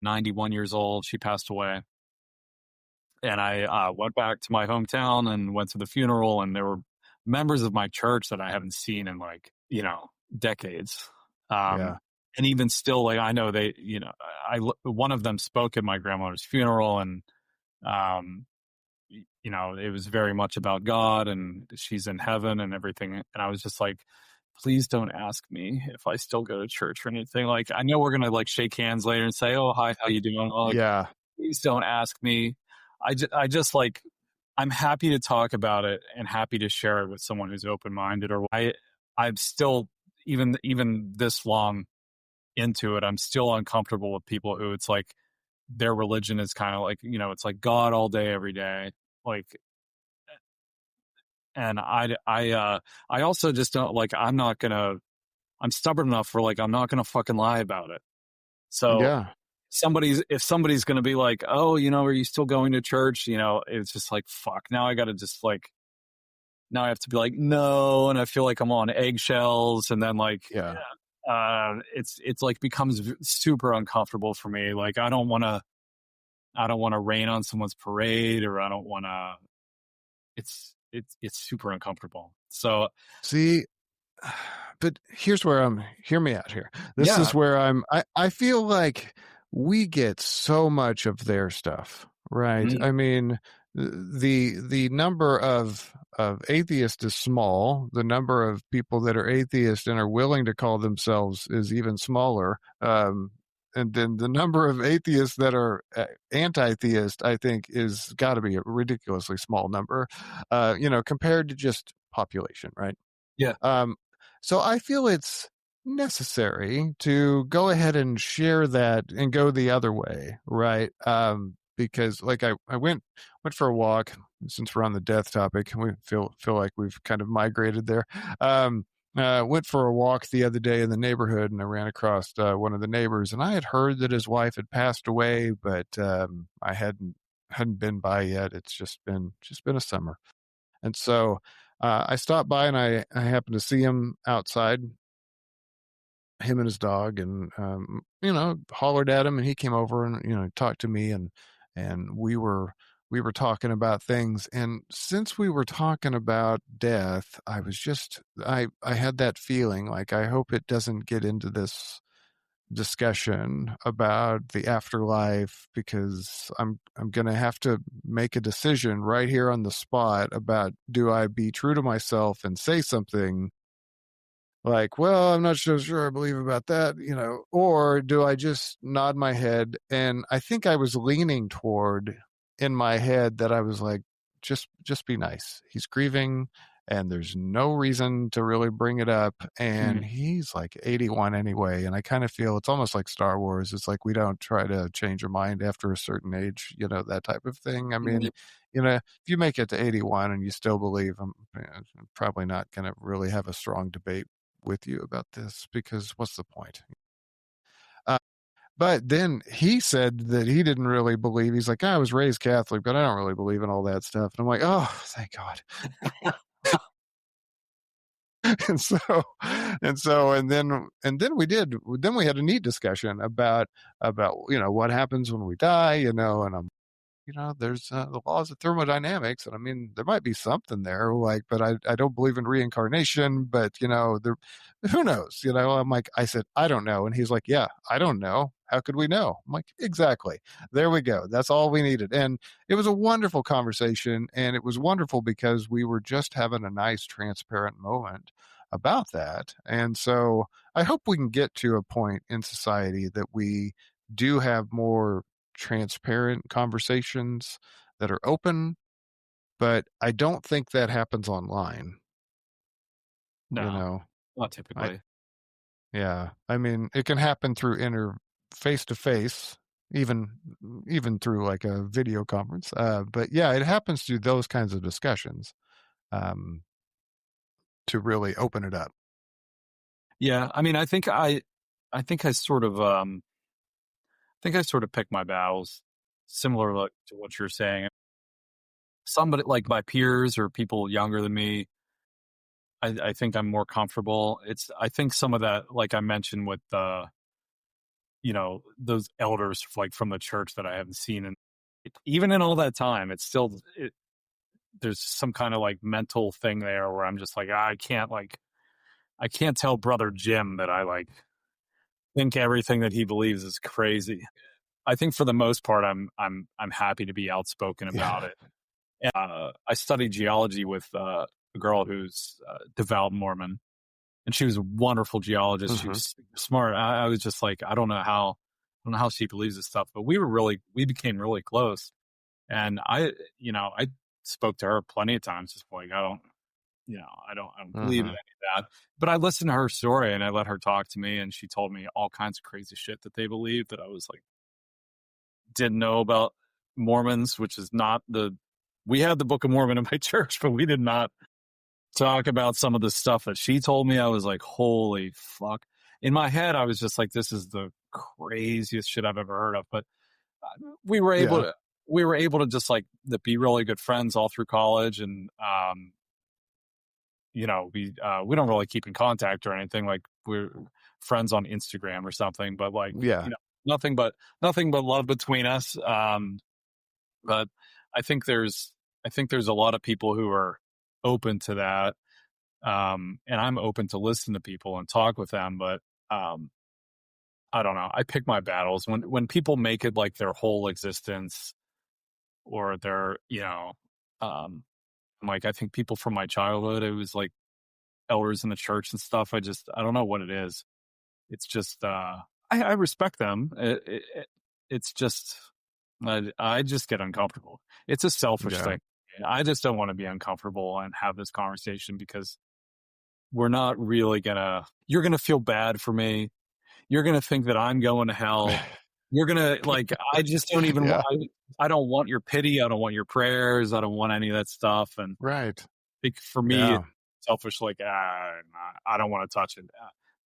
Speaker 2: 91 years old. She passed away. And I went back to my hometown and went to the funeral, and there were members of my church that I haven't seen in like, decades.
Speaker 1: Yeah.
Speaker 2: And even still, like, I know they, one of them spoke at my grandmother's funeral, and, um, it was very much about God and she's in heaven and everything. And I was just like, please don't ask me if I still go to church or anything. Like, I know we're going to like shake hands later and say, oh, hi, how you doing? Oh, like,
Speaker 1: Yeah.
Speaker 2: please don't ask me. I just like, I'm happy to talk about it and happy to share it with someone who's open-minded. Or I'm still, even this long into it, I'm still uncomfortable with people who it's like their religion is kind of like, it's like God all day, every day. Like, and I also just don't like, I'm stubborn enough for like, I'm not gonna fucking lie about it. So
Speaker 1: Yeah.
Speaker 2: if somebody's gonna be like, oh, are you still going to church? It's just like, fuck. Now I gotta just like, now I have to be like, no, and I feel like I'm on eggshells, and then like,
Speaker 1: Yeah.
Speaker 2: it's like becomes super uncomfortable for me. Like, I don't want to rain on someone's parade, or I don't want to. It's super uncomfortable. So
Speaker 1: See, but here's where hear me out here. This
Speaker 2: Yeah.
Speaker 1: is where I feel like we get so much of their stuff, right?
Speaker 2: Mm,
Speaker 1: I mean, the number of atheists is small. The number of people that are atheist and are willing to call themselves is even smaller. And then the number of atheists that are anti-theist, I think, is got to be a ridiculously small number, compared to just population, right?
Speaker 2: yeah.
Speaker 1: Um, so I feel it's necessary to go ahead and share that and go the other way, right? Because like I went for a walk since we're on the death topic, and we feel like we've kind of migrated there. Went for a walk the other day in the neighborhood, and I ran across one of the neighbors, and I had heard that his wife had passed away, but I hadn't been by yet. It's just been a summer, and so I stopped by and I happened to see him outside, him and his dog, and hollered at him, and he came over and talked to me, and we were talking about things, and since we were talking about death, I had that feeling like I hope it doesn't get into this discussion about the afterlife, because I'm going to have to make a decision right here on the spot about, do I be true to myself and say something like, well, I'm not so sure I believe about that, or do I just nod my head? And I think I was leaning toward, in my head, that I was like, just be nice. He's grieving and there's no reason to really bring it up. And
Speaker 2: Mm,
Speaker 1: he's like 81 anyway. And I kind of feel it's almost like Star Wars. It's like we don't try to change your mind after a certain age, that type of thing. I
Speaker 2: mm,
Speaker 1: mean, if you make it to 81 and you still believe, I'm probably not going to really have a strong debate with you about this, because what's the point? Uh, but then he said that he didn't really believe. He's like, I was raised Catholic, but I don't really believe in all that stuff. And I'm like, oh, thank God. and so and then we had a neat discussion about what happens when we die, and I'm, there's the laws of thermodynamics, and I mean, there might be something there, like, but I don't believe in reincarnation, but there, who knows? I'm like, I said, I don't know, and he's like, yeah, I don't know. How could we know? I'm like, exactly. There we go. That's all we needed, and it was a wonderful conversation, and it was wonderful because we were just having a nice, transparent moment about that, and so I hope we can get to a point in society that we do have more transparent conversations that are open, but I don't think that happens online, you
Speaker 2: no,
Speaker 1: know.
Speaker 2: not
Speaker 1: I
Speaker 2: typically.
Speaker 1: Yeah. I mean, it can happen through inner face to face, even even through like a video conference. But yeah, it happens through those kinds of discussions, um, to really open it up.
Speaker 2: Yeah. I mean, I think I sort of pick my battles similar to what you're saying. Somebody like my peers or people younger than me, I think I'm more comfortable. I think some of that, like I mentioned with those elders like from the church that I haven't seen, and even in all that time, there's some kind of like mental thing there where I'm just like, I can't tell brother Jim that I like think everything that he believes is crazy. I think for the most part, I'm happy to be outspoken about
Speaker 1: Yeah.
Speaker 2: it. I studied geology with a girl who's devout Mormon, and she was a wonderful geologist. She
Speaker 1: Hmm.
Speaker 2: was smart. I was just like, I don't know how she believes this stuff, but we became really close. And I spoke to her plenty of times, just like, I don't believe in any
Speaker 1: Hmm.
Speaker 2: of that. But I listened to her story and I let her talk to me, and she told me all kinds of crazy shit that they believe that I was like, didn't know about Mormons, which is not we had the Book of Mormon in my church, but we did not talk about some of the stuff that she told me. I was like, holy fuck. In my head, I was just like, this is the craziest shit I've ever heard of. But we were able
Speaker 1: Yeah.
Speaker 2: to, just like be really good friends all through college. And, we don't really keep in contact or anything. Like we're friends on Instagram or something, but like,
Speaker 1: Yeah.
Speaker 2: nothing but love between us. But I think there's a lot of people who are open to that. And I'm open to listen to people and talk with them, but um, I don't know. I pick my battles when people make it like their whole existence or their, um, like I think people from my childhood, it was like elders in the church and stuff. I don't know what it is. It's just, I respect them. It's just, I just get uncomfortable. It's a selfish
Speaker 1: Yeah.
Speaker 2: thing. I just don't want to be uncomfortable and have this conversation because we're not really you're gonna feel bad for me. You're gonna think that I'm going to hell. You're gonna I just don't even
Speaker 1: Yeah.
Speaker 2: I don't want your pity. I don't want your prayers. I don't want any of that stuff. And
Speaker 1: Right.
Speaker 2: for me,
Speaker 1: Yeah.
Speaker 2: it's selfish. I don't want to touch it.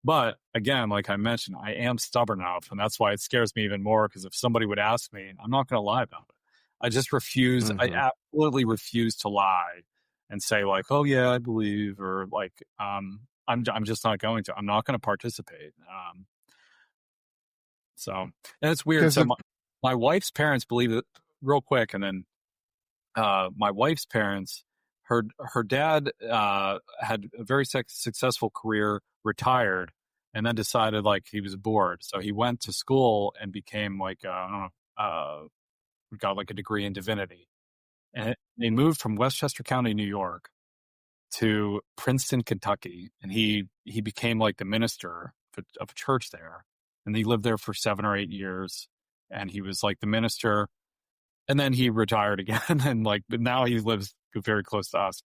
Speaker 2: But again, like I mentioned, I am stubborn enough, and that's why it scares me even more. Because if somebody would ask me, I'm not going to lie about it. I just refuse. I
Speaker 1: Hmm.
Speaker 2: absolutely refuse to lie and say like, "Oh yeah, I believe," or I'm just not going to. I'm not going to participate. So, and it's weird.
Speaker 1: Because
Speaker 2: So
Speaker 1: if
Speaker 2: my wife's parents believe it real quick, and then my wife's parents, her dad had a very successful career, retired, and then decided like he was bored, so he went to school and became like I don't know, got like a degree in divinity, and they moved from Westchester County, New York, to Princeton, Kentucky, and he became like the minister of a church there, and he lived there for 7 or 8 years, and he was like the minister, and then he retired again, and but now he lives very close to us.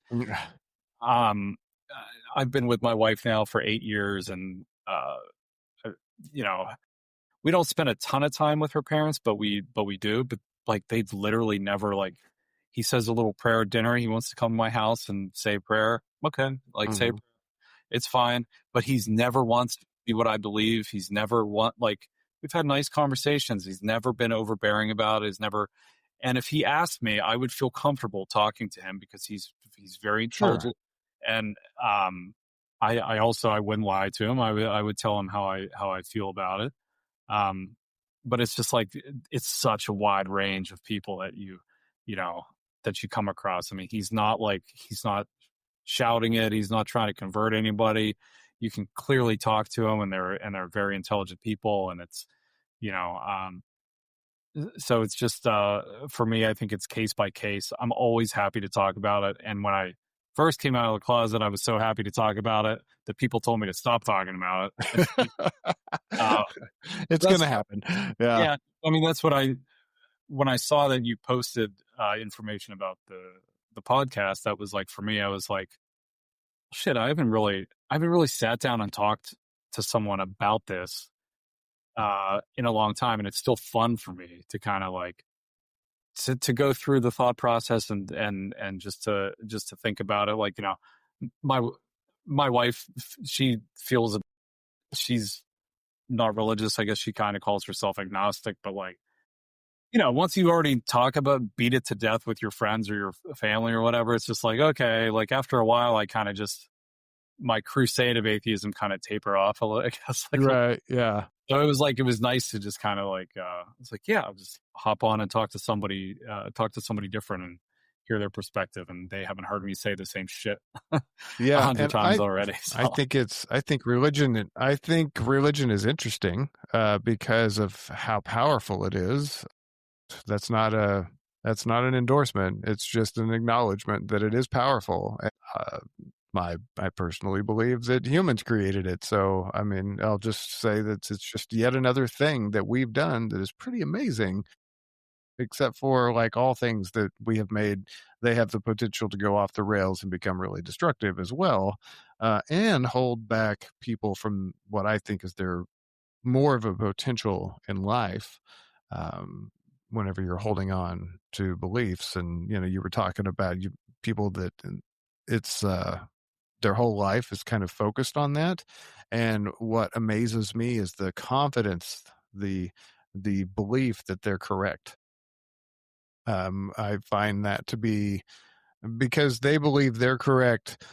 Speaker 2: Um, I've been with my wife now for 8 years, and uh, you know, we don't spend a ton of time with her parents, but we do. But like they've literally never like. He says a little prayer at dinner. He wants to come to my house and say a prayer. Okay, like say
Speaker 1: Mhm.
Speaker 2: it's fine. But he's never wants to be what I believe. He's never we've had nice conversations. He's never been overbearing about it. He's never. And if he asked me, I would feel comfortable talking to him because he's very
Speaker 1: Sure.
Speaker 2: intelligent. And I also I wouldn't lie to him. I would tell him how I feel about it. Um, but it's just like it's such a wide range of people that you know that you come across. I mean, he's not shouting it. He's not trying to convert anybody. You can clearly talk to them, and they're very intelligent people. And it's you know, so it's just for me. I think it's case by case. I'm always happy to talk about it. And when I first came out of the closet, I was so happy to talk about it that people told me to stop talking about it. uh,
Speaker 1: It's
Speaker 2: that's
Speaker 1: gonna happen. Yeah.
Speaker 2: yeah. I mean, that's what I when I saw that you posted information about the podcast. That was like for me. I was like, shit, I haven't really sat down and talked to someone about this in a long time, and it's still fun for me to kind of like to go through the thought process and just to think about it. Like my my wife, she feels she's not religious. I guess she kind of calls herself agnostic, but like once you already talk about beat it to death with your friends or your family or whatever, it's just like okay, like after a while, I kind of just my crusade of atheism kind of taper off a little, I guess.
Speaker 1: Right. Yeah.
Speaker 2: So it was nice to just kind of it's like, yeah, I'll just hop on and talk to somebody different and hear their perspective. And they haven't heard me say the same shit a
Speaker 1: Yeah.
Speaker 2: hundred
Speaker 1: And
Speaker 2: times already.
Speaker 1: I
Speaker 2: So
Speaker 1: think I think religion is interesting because of how powerful it is. That's not a that's not an endorsement. It's just an acknowledgement that it is powerful. Uh, I personally believe that humans created it. So I mean, I'll just say that it's just yet another thing that we've done that is pretty amazing. Except for like all things that we have made, they have the potential to go off the rails and become really destructive as well, and hold back people from what I think is their more of a potential in life. Um, Whenever you're holding on to beliefs, and you were talking about people that it's their whole life is kind of focused on that. And what amazes me is the confidence, the belief that they're correct. I find that to be because they believe they're correct,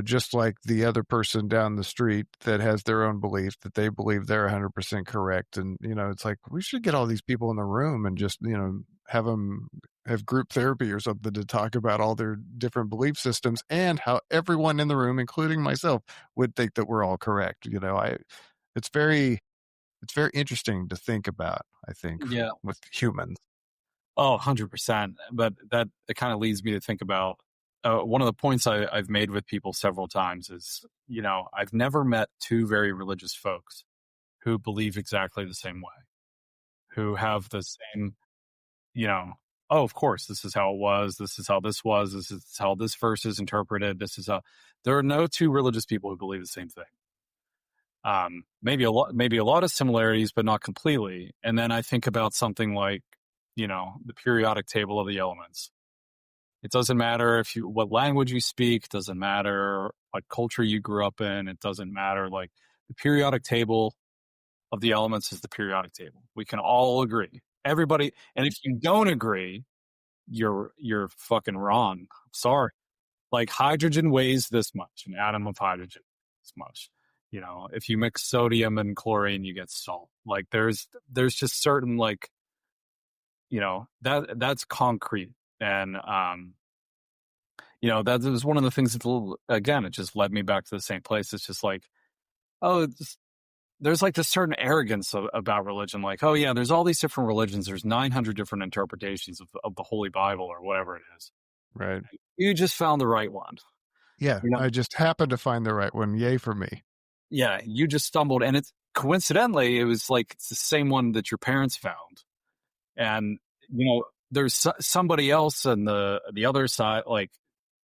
Speaker 1: just like the other person down the street that has their own belief that they believe they're 100% correct. And, it's like we should get all these people in the room and just, have them have group therapy or something to talk about all their different belief systems and how everyone in the room, including myself, would think that we're all correct. It's very it's very interesting to think about, I think,
Speaker 2: Yeah.
Speaker 1: with humans.
Speaker 2: Oh, 100%. But that it kind of leads me to think about one of the points I've made with people several times is, I've never met two very religious folks who believe exactly the same way, who have the same, you know, oh, of course, this is how it was. This is how this was. This is how this verse is interpreted. This is how there are no two religious people who believe the same thing. Maybe a lot of similarities, but not completely. And then I think about something like, the periodic table of the elements. It doesn't matter what language you speak, doesn't matter what culture you grew up in, it doesn't matter. Like the periodic table of the elements is the periodic table. We can all agree. Everybody, and if you don't agree, you're fucking wrong. Sorry. Like hydrogen weighs this much, an atom of hydrogen this much. If you mix sodium and chlorine, you get salt. Like there's just certain that's concrete. And that was one of the things that, again, it just led me back to the same place. It's just like, oh, there's like this certain arrogance about religion. Like, oh yeah, there's all these different religions. There's 900 different interpretations of the Holy Bible or whatever it is.
Speaker 1: Right.
Speaker 2: You just found the right one.
Speaker 1: Yeah, I just happened to find the right one. Yay for me.
Speaker 2: Yeah, you just stumbled, and it's coincidentally, it was like it's the same one that your parents found, and there's somebody else on the other side, like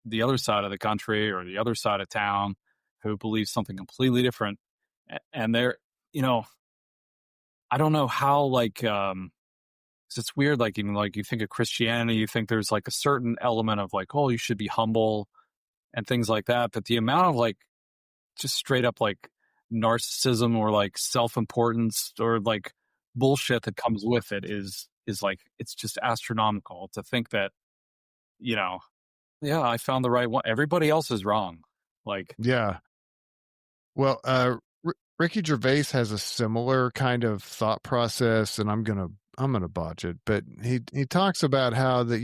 Speaker 2: the other side of the country or the other side of town, who believes something completely different, and they're, I don't know how, like, 'cause it's weird, like even like you think of Christianity, you think there's like a certain element of like, oh, you should be humble and things like that, but the amount of like just straight up like narcissism or like self-importance or like bullshit that comes with it is like, it's just astronomical to think that, yeah, I found the right one. Everybody else is wrong. Like,
Speaker 1: Yeah. Well, Ricky Gervais has a similar kind of thought process, and I'm gonna botch it, but he talks about how that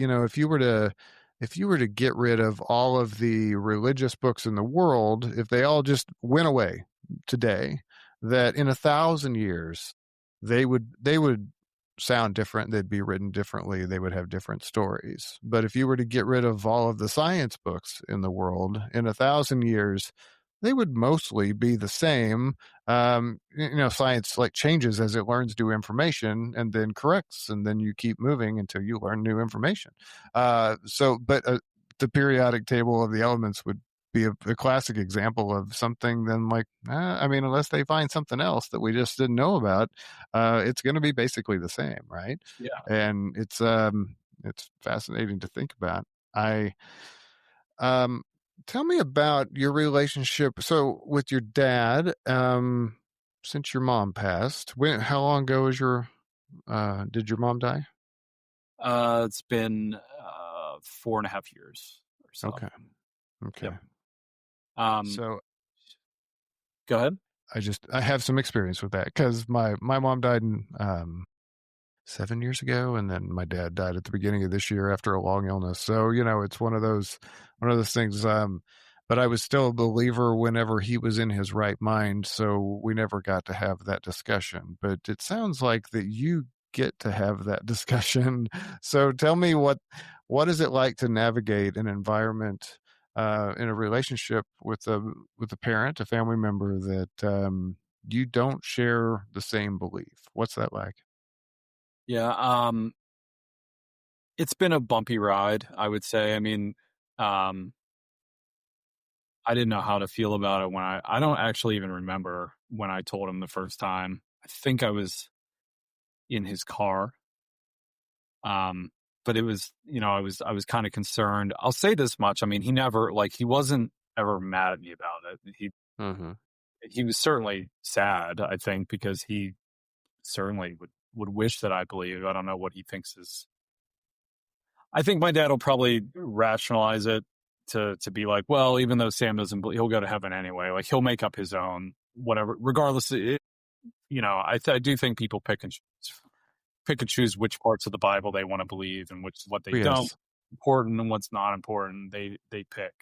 Speaker 1: if you were to get rid of all of the religious books in the world, if they all just went away today, that in 1,000 years they would sound different. They'd be written differently. They would have different stories. But if you were to get rid of all of the science books in the world in 1,000 years, they would mostly be the same. Science like changes as it learns new information and then corrects, and then you keep moving until you learn new information. But the periodic table of the elements would be a classic example of something. Then, like, unless they find something else that we just didn't know about, it's going to be basically the same, right?
Speaker 2: yeah.
Speaker 1: And it's fascinating to think about. Tell me about your relationship. So with your dad, since your mom passed, how long ago did your mom die?
Speaker 2: It's been 4.5 years or so.
Speaker 1: Okay. Okay.
Speaker 2: Yep.
Speaker 1: So
Speaker 2: Go ahead.
Speaker 1: I have some experience with that because my mom died in 7 years ago, and then my dad died at the beginning of this year after a long illness. So it's one of those things. But I was still a believer whenever he was in his right mind, so we never got to have that discussion. But it sounds like that you get to have that discussion. So tell me, what is it like to navigate an environment in a relationship with a parent, a family member that you don't share the same belief? What's that like?
Speaker 2: Yeah. It's been a bumpy ride, I would say. I mean, I didn't know how to feel about it when I don't actually even remember when I told him the first time. I think I was in his car. But it was, I was kind of concerned. I'll say this much. I mean, he wasn't ever mad at me about it. He was certainly sad, I think, because he certainly would wish that I believe. I don't know what he thinks is. I think my dad will probably rationalize it to be like, well, even though Sam doesn't believe, he'll go to heaven anyway. Like he'll make up his own whatever. Regardless, I do think people pick and choose. pick and choose which parts of the Bible they want to believe and what they don't
Speaker 1: Yes.
Speaker 2: important and what's not important. They pick.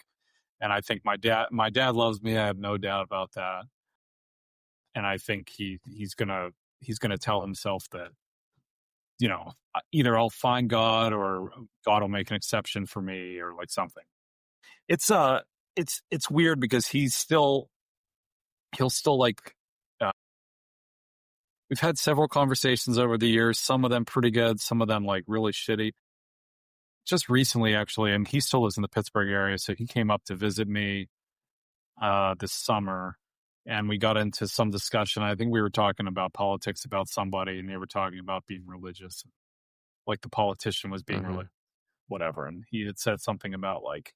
Speaker 2: And I think my dad loves me. I have no doubt about that. And I think he's gonna tell himself that, either I'll find God or God will make an exception for me or like something. It's it's weird because he'll still like uh, we've had several conversations over the years, some of them pretty good, some of them like really shitty. Just recently actually, and he still lives in the Pittsburgh area, so he came up to visit me this summer, and we got into some discussion. I think we were talking about politics about somebody, and they were talking about being religious, like the politician was being
Speaker 1: Hmm.
Speaker 2: religious, whatever. And he had said something about like,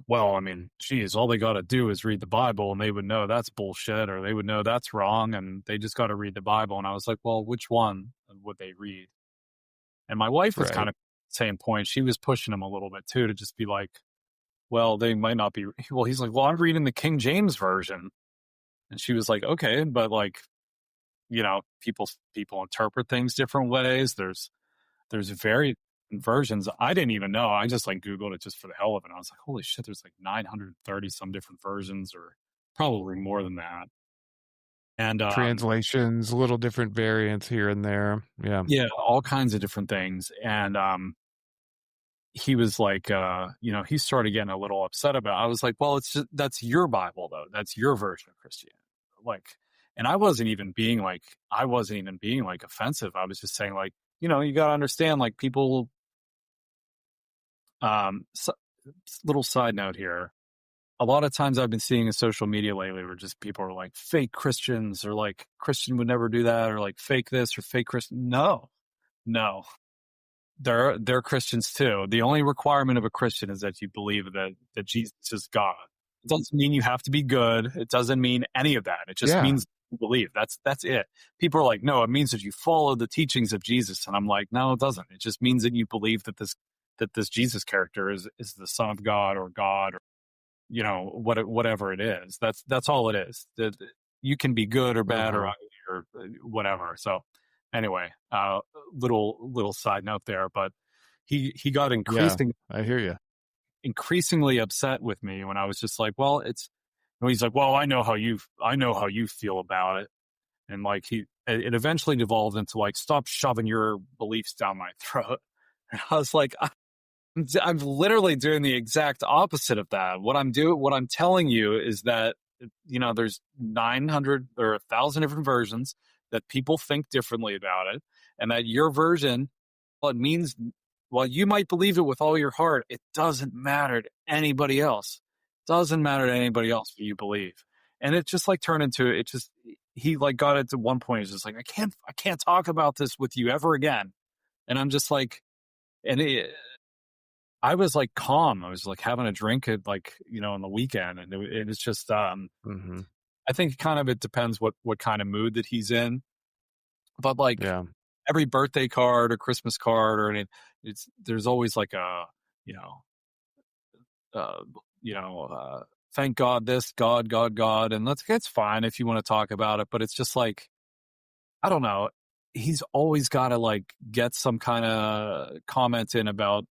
Speaker 2: well, I mean, geez, all they got to do is read the Bible, and they would know that's bullshit, or they would know that's wrong, and they just got to read the Bible. And I was like, well, which one would they read? And my wife was kind
Speaker 1: Right.
Speaker 2: of same point. She was pushing him a little bit too, to just be like, well, they might not be. Well, he's like, well, I'm reading the King James version. And she was like, okay, but like, people interpret things different ways. There's very versions. I didn't even know. I just like Googled it just for the hell of it. I was like, holy shit, there's like 930 some different versions, or probably more than that. And
Speaker 1: Translations, little different variants here and there. Yeah.
Speaker 2: yeah, all kinds of different things. And he was like, he started getting a little upset about it. I was like, well, it's just, that's your Bible though. That's your version of Christianity. Like, and I wasn't even being like offensive. I was just saying like, you got to understand, like, people, so, little side note here. A lot of times I've been seeing in social media lately where just people are like fake Christians, or like Christian would never do that, or like fake this or fake Christian. No, they're Christians too. The only requirement of a Christian is that you believe that Jesus is God. It doesn't mean you have to be good. It doesn't mean any of that. It just
Speaker 1: Yeah.
Speaker 2: means you believe. That's it. People are like, no, it means that you follow the teachings of Jesus. And I'm like, no, it doesn't. It just means that you believe that this Jesus character is the Son of God, or God, or whatever it is. That's all it is. That you can be good or bad or
Speaker 1: Uh-huh.
Speaker 2: ugly or whatever. So anyway, little side note there, but he got
Speaker 1: Yeah. I hear you.
Speaker 2: increasingly upset with me when I was just like, well, he's like, well, I know how you feel about it. And like it eventually devolved into like, stop shoving your beliefs down my throat. And I was like, I'm literally doing the exact opposite of that. What I'm telling you is that, there's 900 or 1,000 different versions, that people think differently about it, and that your version, well, it means, while you might believe it with all your heart, it doesn't matter to anybody else. Doesn't matter to anybody else what you believe. And it just like turned into it. Just he like got it to one point. He's just like, I can't talk about this with you ever again. And I'm just like, and I was like calm. I was like having a drink at like, on the weekend. And it's just,
Speaker 1: Hmm.
Speaker 2: I think kind of it depends what kind of mood that he's in. But like
Speaker 1: Yeah.
Speaker 2: every birthday card or Christmas card or anything, there's always like a, you know, uh, thank God this, God. And that's fine if you want to talk about it. But it's just like, I don't know. He's always got to like get some kind of comment in about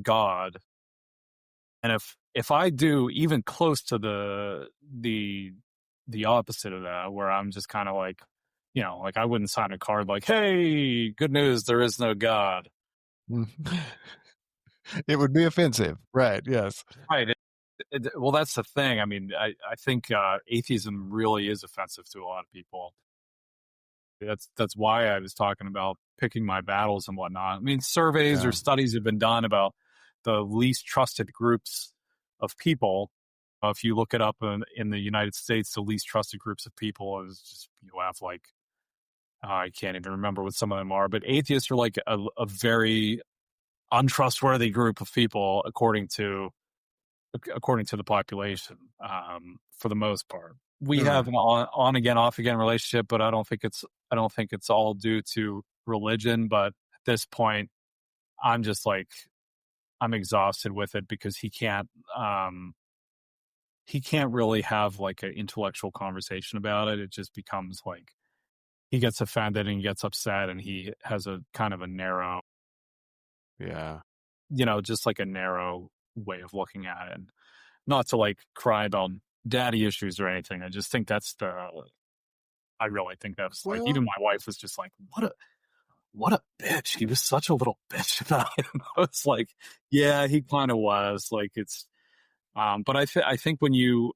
Speaker 2: God. And if I do even close to the opposite of that, where I'm just kind of like, like I wouldn't sign a card like, "Hey, good news, there is no God."
Speaker 1: It would be offensive. Right. Yes.
Speaker 2: Right. Well, that's the thing. I mean, I think atheism really is offensive to a lot of people. That's why I was talking about picking my battles and whatnot. I mean, surveys or
Speaker 1: Yeah.
Speaker 2: studies have been done about the least trusted groups of people. If you look it up in the United States, the least trusted groups of people is just, you have like, I can't even remember what some of them are, but atheists are like a very untrustworthy group of people according to the population, for the most part. We have
Speaker 1: Sure.
Speaker 2: an on again, off again relationship, but I don't think it's all due to religion. But at this point, I'm just like, I'm exhausted with it because he can't really have like an intellectual conversation about it. It just becomes like he gets offended and he gets upset, and he has a kind of a narrow,
Speaker 1: Yeah.
Speaker 2: just like a narrow way of looking at it. And not to like cry about daddy issues or anything. I just think I really think that's like,
Speaker 1: Well,
Speaker 2: even my wife was just like, what a bitch. He was such a little bitch about him. I was like, yeah, he kind of was like, but I think when you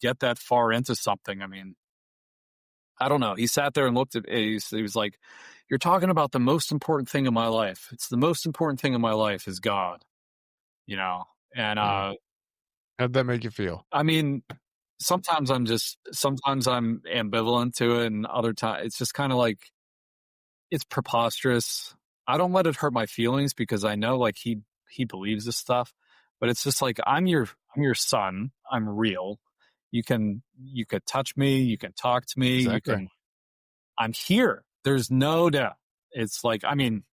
Speaker 2: get that far into something, I mean, I don't know. He sat there and looked at it. He was like, you're talking about the most important thing in my life. It's the most important thing in my life is God, you know? And,
Speaker 1: mm, how'd that make you feel?
Speaker 2: I mean, sometimes I'm ambivalent to it, and other times it's just kind of like, it's preposterous. I don't let it hurt my feelings because I know like he believes this stuff, but it's just like, I'm your son. I'm real. You could touch me, you can talk to me,
Speaker 1: Exactly.
Speaker 2: I'm here. There's no doubt. It's like, I mean,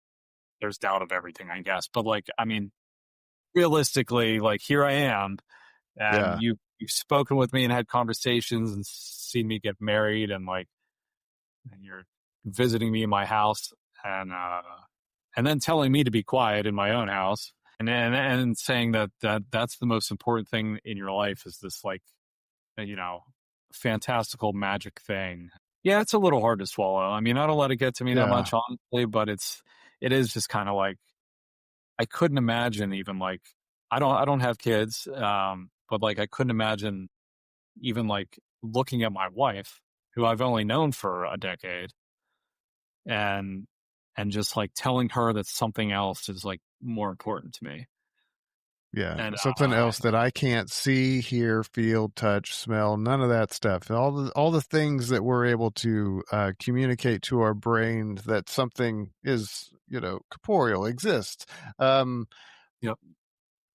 Speaker 2: there's doubt of everything, I guess, but like, I mean, realistically, like, here I am, and
Speaker 1: Yeah.
Speaker 2: you've spoken with me and had conversations and seen me get married, and like, and you're visiting me in my house, and and then telling me to be quiet in my own house, and saying that's the most important thing in your life, is this like, you know, fantastical magic thing. Yeah, it's a little hard to swallow. I mean, I don't let it get to me that
Speaker 1: Yeah.
Speaker 2: much, honestly, but it is just kind of like, I couldn't imagine even like, I don't have kids, but like, I couldn't imagine even like looking at my wife, who I've only known for a decade, and just like telling her that something else is like more important to me.
Speaker 1: Yeah.
Speaker 2: And
Speaker 1: Something else that I can't see, hear, feel, touch, smell, none of that stuff. All the things that we're able to communicate to our brain that something is, corporeal, exists. Um,
Speaker 2: yep,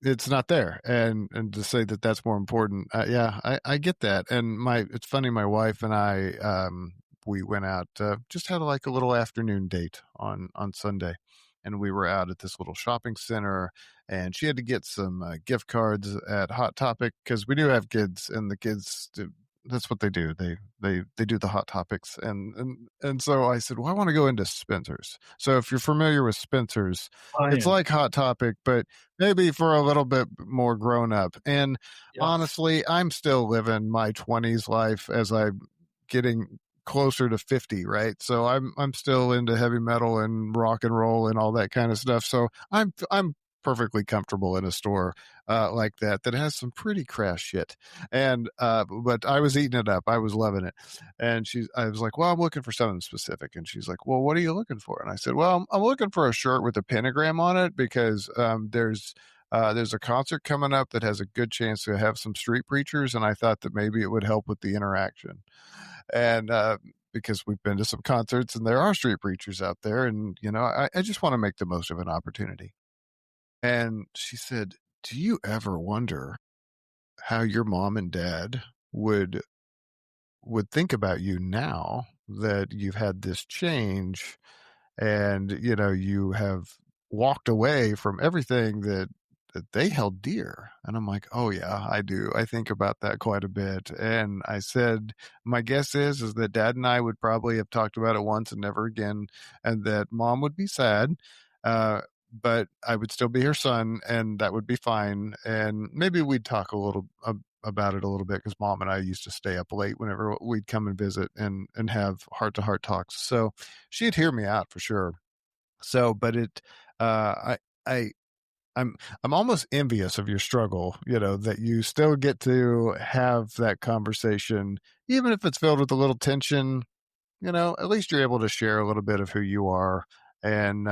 Speaker 1: it's not there, and to say that that's more important, yeah, I get that. And it's funny, my wife and I, we went out, just had like a little afternoon date on Sunday, and we were out at this little shopping center, and she had to get some gift cards at Hot Topic because we do have kids, and the kids that's what they do. They do the Hot Topics, and so I said, well, I want to go into Spencer's. So if you're familiar with Spencer's,
Speaker 2: I
Speaker 1: it's
Speaker 2: am.
Speaker 1: like Hot Topic, but maybe for a little bit more grown up. And
Speaker 2: Yes.
Speaker 1: honestly, I'm still living my 20s life as I'm getting closer to 50, right? So I'm still into heavy metal and rock and roll and all that kind of stuff. So I'm perfectly comfortable in a store like that has some pretty crass shit. And but I was eating it up. I was loving it. And I was like, well, I'm looking for something specific. And she's like, well, what are you looking for? And I said, well, I'm looking for a shirt with a pentagram on it because there's a concert coming up that has a good chance to have some street preachers, and I thought that maybe it would help with the interaction. And because we've been to some concerts and there are street preachers out there, and I just want to make the most of an opportunity. And she said, "Do you ever wonder how your mom and dad would think about you now that you've had this change and you have walked away from everything that they held dear?" And I'm like, oh yeah, I do. I think about that quite a bit. And I said, my guess is that dad and I would probably have talked about it once and never again, and that mom would be sad, but I would still be her son, and that would be fine. And maybe we'd talk a little about it a little bit, because mom and I used to stay up late whenever we'd come and visit and have heart to heart talks. So she'd hear me out for sure. So, but I I'm I'm almost envious of your struggle, that you still get to have that conversation, even if it's filled with a little tension. At least you're able to share a little bit of who you are. And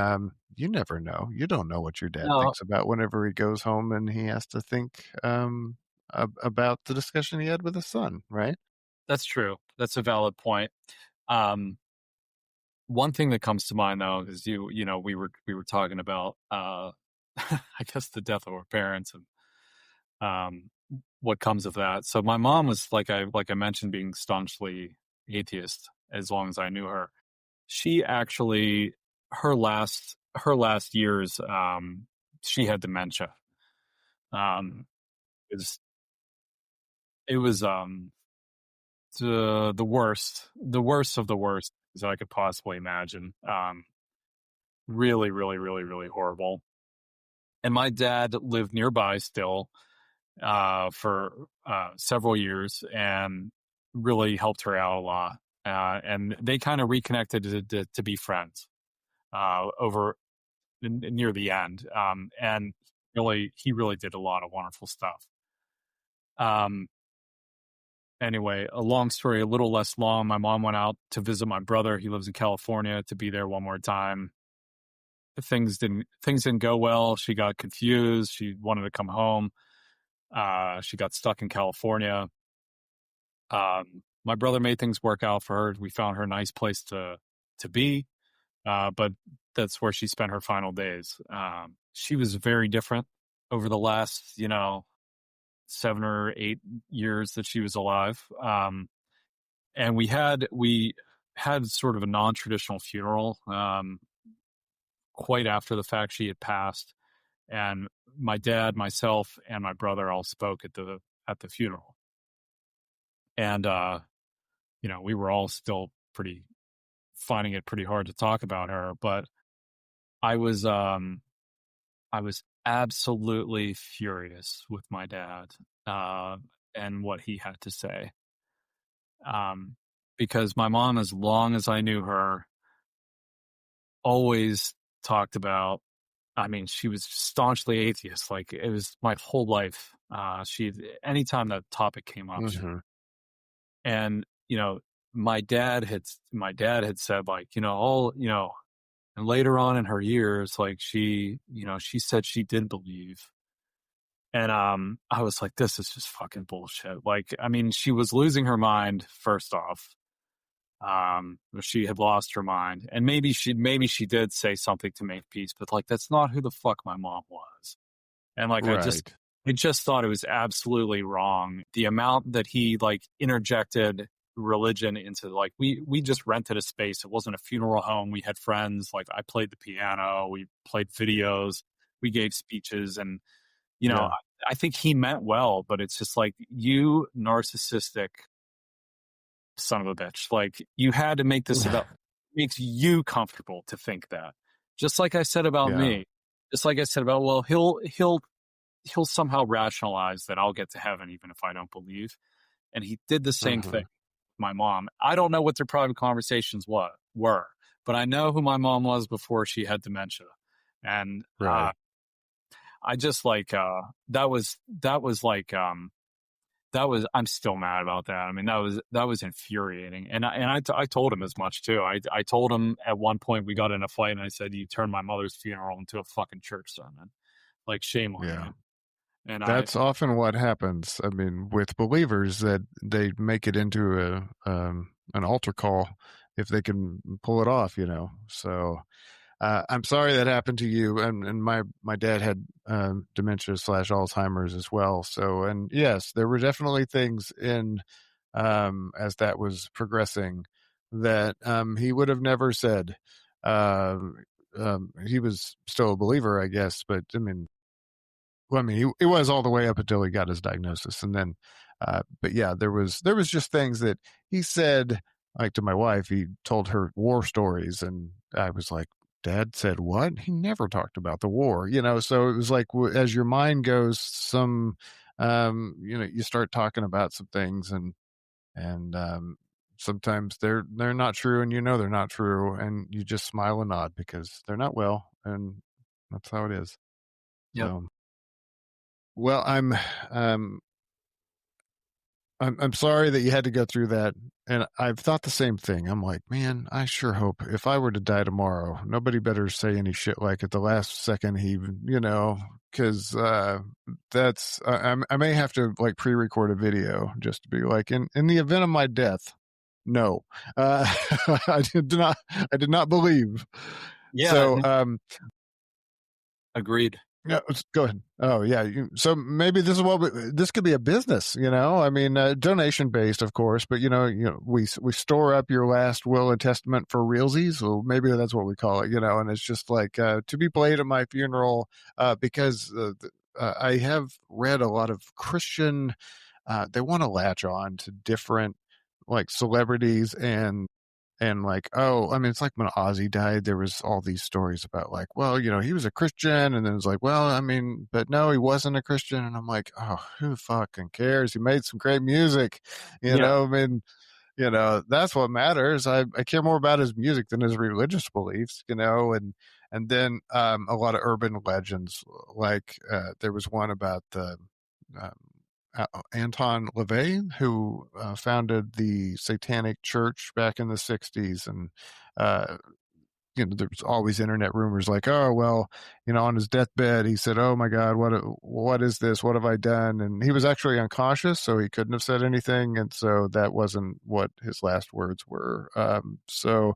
Speaker 1: you never know. You don't know what your dad
Speaker 2: No,
Speaker 1: thinks about whenever he goes home and he has to think about the discussion he had with his son, right?
Speaker 2: that's true. That's a valid point. Um, One thing that comes to mind though is, we were talking about I guess the death of our parents, and um what comes of that. So my mom was, like I mentioned, being staunchly atheist as long as I knew her. She actually, her last years, she had dementia. Um it was it was the worst of the worst. that I could possibly imagine. Really, really, really, really horrible. And my dad lived nearby still for several years and really helped her out a lot. And they kind of reconnected to be friends over near the end. And he really did a lot of wonderful stuff. Um, anyway, a long story, a little less long. My mom went out to visit my brother. He lives in California, to be there one more time. Things didn't go well. She got confused. She wanted to come home. She got stuck in California. My brother made things work out for her. We found her a nice place to be, but that's where she spent her final days. She was very different over the last, 7 or 8 years that she was alive. And we had sort of a non-traditional funeral quite after the fact she had passed, and my dad, myself, and my brother all spoke at the funeral. And we were all still pretty finding it pretty hard to talk about her, but I was absolutely furious with my dad and what he had to say. Because my mom, as long as I knew her, always talked about, she was staunchly atheist. Like, it was my whole life. Anytime that topic came up,
Speaker 1: Mm-hmm.
Speaker 2: and, my dad had said, like, and later on in her years, like, she said she did believe. And I was like, this is just fucking bullshit. Like, she was losing her mind, first off. She had lost her mind, and maybe she did say something to make peace, but, like, that's not who the fuck my mom was. And, like,
Speaker 1: Right.
Speaker 2: I just thought it was absolutely wrong. The amount that he, like, interjected religion into, like, we just rented a space. It wasn't a funeral home. We had friends. Like, I played the piano. We played videos. We gave speeches. And,
Speaker 1: Yeah.
Speaker 2: I think he meant well, but it's just like, you narcissistic son of a bitch. Like, you had to make this about, makes you comfortable to think that. Just like I said about
Speaker 1: Yeah.
Speaker 2: me. Just like I said about, well, he'll somehow rationalize that I'll get to heaven even if I don't believe. And he did the same thing
Speaker 1: Mm-hmm.
Speaker 2: with my mom. I don't know what their private conversations were, but I know who my mom was before she had dementia. And
Speaker 1: Right.
Speaker 2: I just, like, that was like, I'm still mad about that. That was infuriating. And I told him as much too. I told him at one point, we got in a fight, and I said, you turned my mother's funeral into a fucking church sermon. Like, shame on
Speaker 1: Yeah.
Speaker 2: you. And
Speaker 1: That's often what happens. With believers, that they make it into an altar call if they can pull it off. So I'm sorry that happened to you. And my dad had dementia / Alzheimer's as well. So, and yes, there were definitely things in as that was progressing that he would have never said. He was still a believer, I guess, but he was all the way up until he got his diagnosis, and then, but yeah, there was just things that he said, like, to my wife. He told her war stories, and I was like, "Dad said what? He never talked about the war." So it was like, as your mind goes, you start talking about some things, and sometimes they're not true, and they're not true, and you just smile and nod because they're not well, and that's how it is.
Speaker 2: yep.
Speaker 1: So. Well, um, I'm sorry that you had to go through that, and I've thought the same thing. I'm like, man, I sure hope if I were to die tomorrow, nobody better say any shit like at the last second, because I may have to, like, pre-record a video just to be like, in the event of my death, no, I did not believe.
Speaker 2: Yeah.
Speaker 1: So,
Speaker 2: Agreed.
Speaker 1: yeah, go ahead. Oh, yeah. So maybe this could be a business. Donation based, of course. But we store up your last will and testament for realsies. Well, maybe that's what we call it. And it's just like to be played at my funeral because I have read a lot of Christian. They want to latch on to different, like, celebrities and And like, oh, I mean, it's like when Ozzy died, there was all these stories about like, well, he was a Christian, and then it's like, well, I mean, but no, he wasn't a Christian, and I'm like, oh, who fucking cares? He made some great music,
Speaker 2: Yeah.
Speaker 1: I mean, that's what matters. I care more about his music than his religious beliefs, and then a lot of urban legends, like there was one about the um, Anton LaVey, who founded the Satanic Church back in the 60s. And, uh, there's always internet rumors like, oh, well, on his deathbed, he said, oh my God, what is this? What have I done? And he was actually unconscious, so he couldn't have said anything. And so that wasn't what his last words were. So,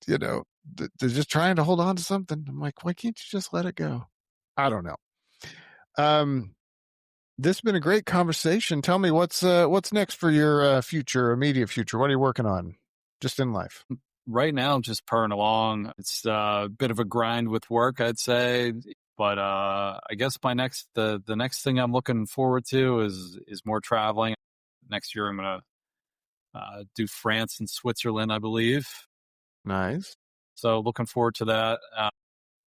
Speaker 1: they're just trying to hold on to something. I'm like, why can't you just let it go? I don't know. Um, this has been a great conversation. Tell me what's next for your immediate future. What are you working on, just in life?
Speaker 2: Right now, I'm just purring along. It's a bit of a grind with work, I'd say. But I guess the next thing I'm looking forward to is more traveling. Next year, I'm gonna do France and Switzerland, I believe.
Speaker 1: Nice.
Speaker 2: So looking forward to that.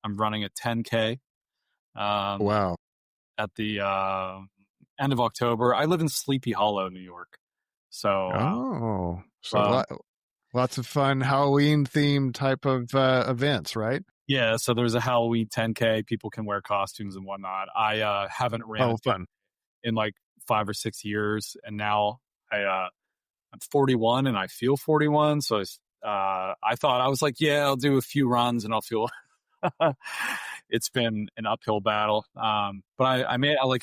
Speaker 2: I'm running a 10K um,
Speaker 1: Wow.
Speaker 2: at the end of October. I live in Sleepy Hollow, New York. So
Speaker 1: Oh, so
Speaker 2: uh,
Speaker 1: lots of fun Halloween themed type of events, right?
Speaker 2: yeah, so there's a Halloween 10K. People can wear costumes and whatnot. I haven't ran a
Speaker 1: Oh,
Speaker 2: 10
Speaker 1: fun.
Speaker 2: in like 5 or 6 years, and now I'm 41 and I feel 41. So I thought I was like, yeah, I'll do a few runs and I'll feel. It's been an uphill battle. But I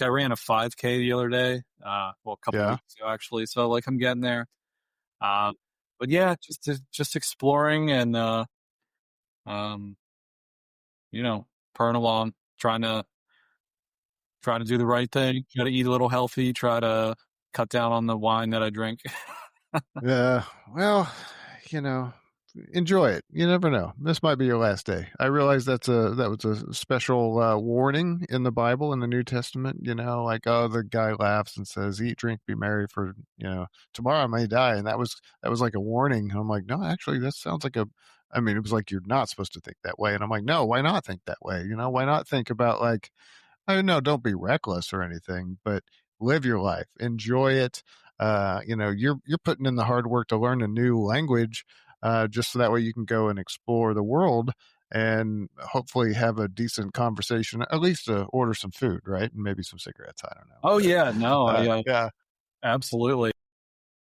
Speaker 2: ran a 5K the other day, a couple
Speaker 1: Yeah.
Speaker 2: weeks ago actually. So like I'm getting there. Um, but yeah, just exploring and um, purring along, trying to do the right thing. Try to eat a little healthy. Try to cut down on the wine that I drink.
Speaker 1: Yeah. Well, you know, enjoy it. You never know. This might be your last day. I realize that was a special warning in the Bible in the New Testament. Like, oh, the guy laughs and says, "Eat, drink, be merry, for tomorrow I may die." And that was like a warning. And I'm like, no, actually, that sounds like a. I mean, it was like you're not supposed to think that way. And I'm like, no, why not think that way? Why not think about like, I know, don't be reckless or anything, but live your life, enjoy it. You're putting in the hard work to learn a new language, just so that way you can go and explore the world and hopefully have a decent conversation. At least to order some food, right, and maybe some cigarettes. I don't know,
Speaker 2: Oh
Speaker 1: but
Speaker 2: yeah, no,
Speaker 1: yeah,
Speaker 2: absolutely.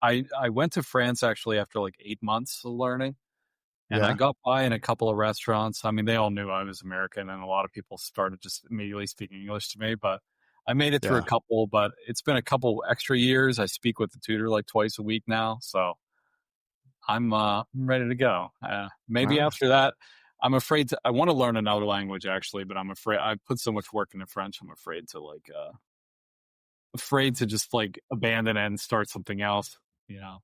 Speaker 2: I went to France actually after like 8 months of learning, and I
Speaker 1: yeah,
Speaker 2: got by in a couple of restaurants. I mean, they all knew I was American, and a lot of people started just immediately speaking English to me. But I made it through a
Speaker 1: yeah.
Speaker 2: couple. But it's been a couple extra years. I speak with the tutor like twice a week now, so I'm ready to go. Maybe
Speaker 1: Nice.
Speaker 2: after that, I'm afraid to. I want to learn another language actually, but I'm afraid I put so much work into French. I'm afraid to just like abandon it and start something else. You know.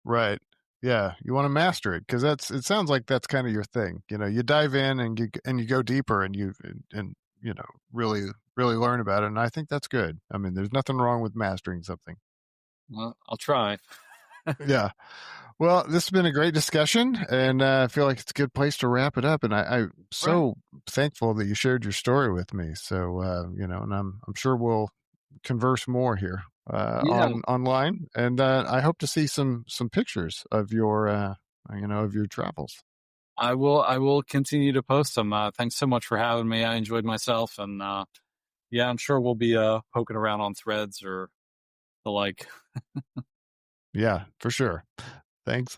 Speaker 1: Right. Yeah, you want to master it because it sounds like that's kind of your thing. You dive in and you go deeper and really really learn about it. And I think that's good. I mean, there's nothing wrong with mastering something.
Speaker 2: Well, I'll try.
Speaker 1: Yeah. Well, this has been a great discussion, and I feel like it's a good place to wrap it up. And I'm
Speaker 2: Right.
Speaker 1: so thankful that you shared your story with me. So, and I'm sure we'll converse more here
Speaker 2: Yeah,
Speaker 1: online, and I hope to see some pictures of your travels.
Speaker 2: I will continue to post them. Thanks so much for having me. I enjoyed myself, and yeah, I'm sure we'll be poking around on threads or the like.
Speaker 1: Yeah, for sure. Thanks.